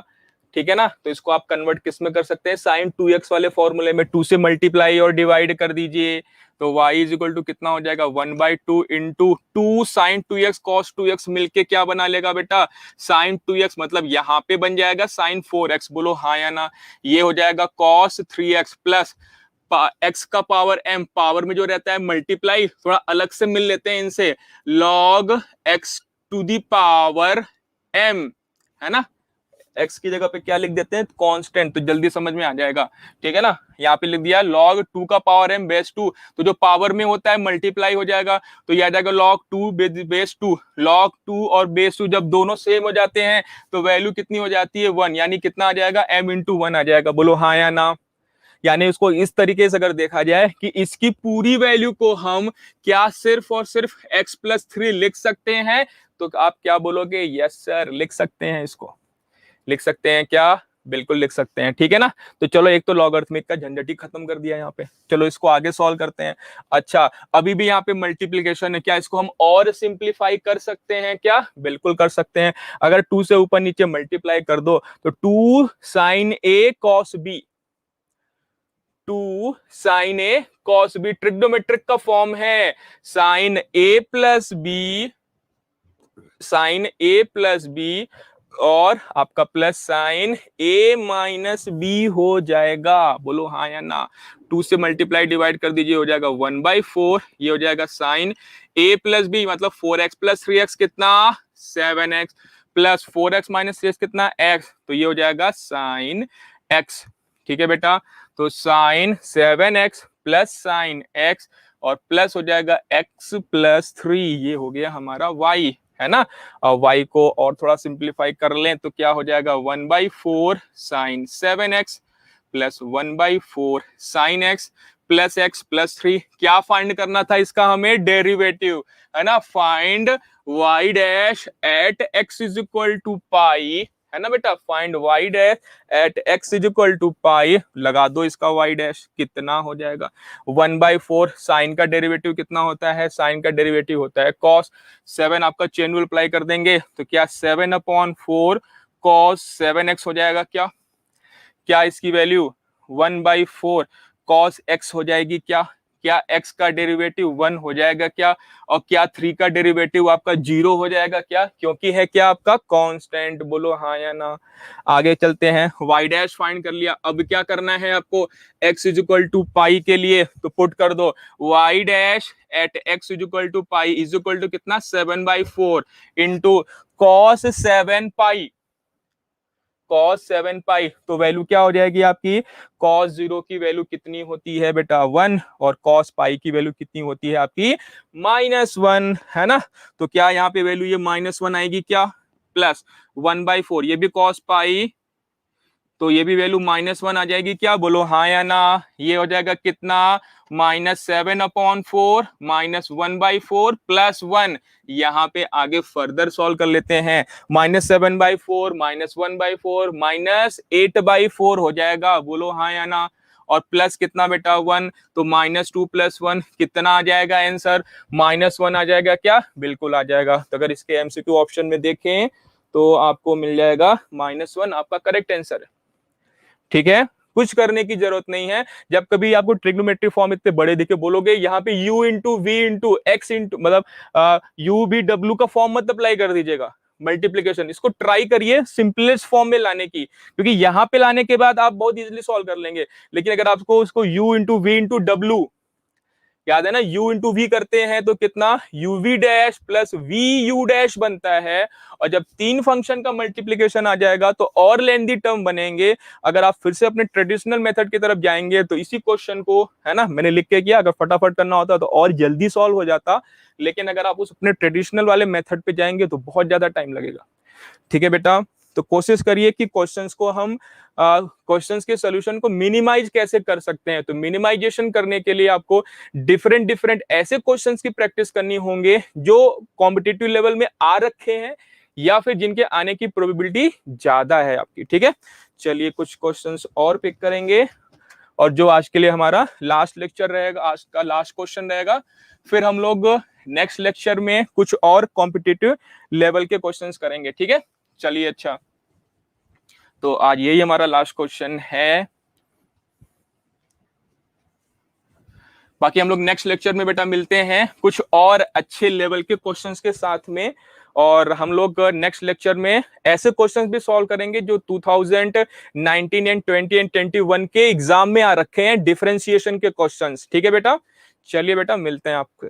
ठीक है ना। तो इसको आप कन्वर्ट किस में कर सकते हैं, sin 2x वाले फॉर्मूले में 2 से मल्टीप्लाई और डिवाइड कर दीजिए, तो y इज इक्वल टू कितना हो जाएगा, 1/2 into 2 sin 2x cos 2x मिलके क्या बना लेगा बेटा, sin 2x, मतलब यहाँ पे बन जाएगा sin 4x। बोलो हाँ या ना। ये हो जाएगा cos 3x प्लस x का पावर m, पावर में जो रहता है मल्टीप्लाई, थोड़ा अलग से मिल लेते हैं इनसे, log x to the power m, है ना। x की जगह पे क्या लिख देते हैं, कांस्टेंट, तो जल्दी समझ में आ जाएगा, ठीक है ना। यहाँ पे लिख दिया log 2 का पावर m बेस 2, तो जो पावर में होता है मल्टीप्लाई हो जाएगा, तो ये आ जाएगा log 2 बेस 2। log 2 और बेस 2 जब दोनों सेम हो जाते हैं तो वैल्यू कितनी हो जाती है 1, यानी कितना आ जाएगा m इंटू 1 आ जाएगा। बोलो हाँ या ना। यानी उसको इस तरीके से अगर देखा जाए कि इसकी पूरी वैल्यू को हम क्या सिर्फ और सिर्फ x+3 लिख सकते हैं, तो आप क्या बोलोगे, यस सर लिख सकते हैं, इसको लिख सकते हैं क्या, बिल्कुल लिख सकते हैं, ठीक है ना। तो चलो एक तो लॉगरिथमिक का झंझट ही खत्म कर दिया यहाँ पे, चलो इसको आगे सॉल्व करते हैं। अच्छा अभी भी यहाँ पे मल्टीप्लीकेशन है, क्या इसको हम और सिंप्लीफाई कर सकते हैं क्या, बिल्कुल कर सकते हैं। अगर 2 से ऊपर नीचे मल्टीप्लाई कर दो तो 2 sin a cos b, 2 sin a cos b trigonometric का फॉर्म है, sin a plus b, sin a plus b और आपका plus sine a minus b हो जाएगा। बोलो हाँ या ना। 2 से मल्टीप्लाई डिवाइड कर दीजिए, हो जाएगा 1/4, ये हो जाएगा साइन a प्लस बी मतलब 4x प्लस 3x कितना 7x plus 4x minus 3x कितना x, तो ये हो जाएगा साइन x, ठीक है बेटा। तो sine 7x plus sine x और प्लस हो जाएगा x प्लस 3, ये हो गया हमारा y, है ना। और y को और थोड़ा सिंप्लीफाई कर लें तो क्या हो जाएगा 1/4 sine 7x plus 1/4 sine x plus x plus 3। क्या फाइंड करना था इसका हमें, डेरिवेटिव, है ना। Find y dash at x is equal to pi, है ना बेटा। Find y dash at x is equal to pi, लगा दो इसका y डैश, कितना हो जाएगा 1/4। साइन का डेरिवेटिव कितना होता है, साइन का डेरिवेटिव होता है cos 7, आपका चेन रूल अप्लाई कर देंगे तो क्या 7/4 cos 7x हो जाएगा, क्या क्या इसकी वैल्यू 1/4 cos x हो जाएगी, क्या क्या x का डेरिवेटिव 1 हो जाएगा, क्या और क्या 3 का डेरिवेटिव आपका 0 हो जाएगा, क्या क्योंकि है क्या आपका कांस्टेंट। बोलो हाँ या ना। आगे चलते हैं, y डैश फाइंड कर लिया, अब क्या करना है आपको, x is equal to pi के लिए तो पुट कर दो y dash at x is equal to pi is equal to कितना 7/4 इंटू cos 7 पाई, cos 7 पाई, तो वैल्यू क्या हो जाएगी आपकी, cos 0 की वैल्यू कितनी होती है बेटा 1 और cos पाई की वैल्यू कितनी होती है आपकी -1, है ना। तो क्या यहाँ पे वैल्यू ये -1 आएगी, क्या प्लस 1/4, ये भी cos पाई, तो ये भी वैल्यू -1 आ जाएगी, क्या बोलो हाँ या ना। ये हो जाएगा कितना -7/4 -1/4 प्लस 1। यहाँ पे आगे फर्दर सॉल्व कर लेते हैं, -7/4 -1/4 -8/4 हो जाएगा, बोलो हाँ या ना। और प्लस कितना बेटा 1, तो -2 + 1 कितना आ जाएगा आंसर, -1 आ जाएगा, क्या बिल्कुल आ जाएगा। तो अगर इसके एमसीक्यू ऑप्शन में देखें तो आपको मिल जाएगा -1 आपका करेक्ट आंसर है, ठीक है। कुछ करने की जरूरत नहीं है। जब कभी आपको ट्रिग्नोमेट्रिक फॉर्म इतने बड़े दिखे, बोलोगे यहाँ पे u into v into x into मतलब u v w का फॉर्म मत अप्लाई कर दीजिएगा मल्टीप्लीकेशन, इसको ट्राई करिए सिंपलेस्ट फॉर्म में लाने की, क्योंकि यहाँ पे लाने के बाद आप बहुत इजीली सॉल्व कर लेंगे। लेकिन अगर आपको उसको u इंटू वी इंटू डब्ल्यू, याद है ना, u इंटू वी करते हैं तो कितना uv dash plus vu dash बनता है। और जब 3 फंक्शन का मल्टीप्लीकेशन आ जाएगा तो और लेंथी टर्म बनेंगे। अगर आप फिर से अपने ट्रेडिशनल मेथड की तरफ जाएंगे तो इसी क्वेश्चन को, है ना, मैंने लिख के किया, अगर फटाफट करना होता तो और जल्दी सॉल्व हो जाता। लेकिन अगर आप उस अपने ट्रेडिशनल वाले मेथड पे जाएंगे तो बहुत ज्यादा टाइम लगेगा, ठीक है बेटा। तो कोशिश करिए कि क्वेश्चंस को हम क्वेश्चंस के सॉल्यूशन को मिनिमाइज कैसे कर सकते हैं। तो मिनिमाइजेशन करने के लिए आपको डिफरेंट ऐसे क्वेश्चंस की प्रैक्टिस करनी होंगे जो कॉम्पिटिटिव लेवल में आ रखे हैं या फिर जिनके आने की प्रोबेबिलिटी ज्यादा है आपकी, ठीक है। चलिए कुछ क्वेश्चंस और पिक करेंगे और जो आज के लिए हमारा लास्ट लेक्चर रहेगा, आज का लास्ट क्वेश्चन रहेगा। फिर हम लोग नेक्स्ट लेक्चर में कुछ और कॉम्पिटिटिव लेवल के क्वेश्चंस करेंगे, ठीक है। चलिए अच्छा, तो आज यही हमारा लास्ट क्वेश्चन है। बाकी हम लोग नेक्स्ट लेक्चर में बेटा मिलते हैं कुछ और अच्छे लेवल के क्वेश्चंस के साथ में, और हम लोग नेक्स्ट लेक्चर में ऐसे क्वेश्चंस भी सॉल्व करेंगे जो 2019 एंड 20 एंड 21 के एग्जाम में आ रखे हैं, डिफरेंशिएशन के क्वेश्चंस, ठीक है बेटा। चलिए बेटा मिलते हैं आपको।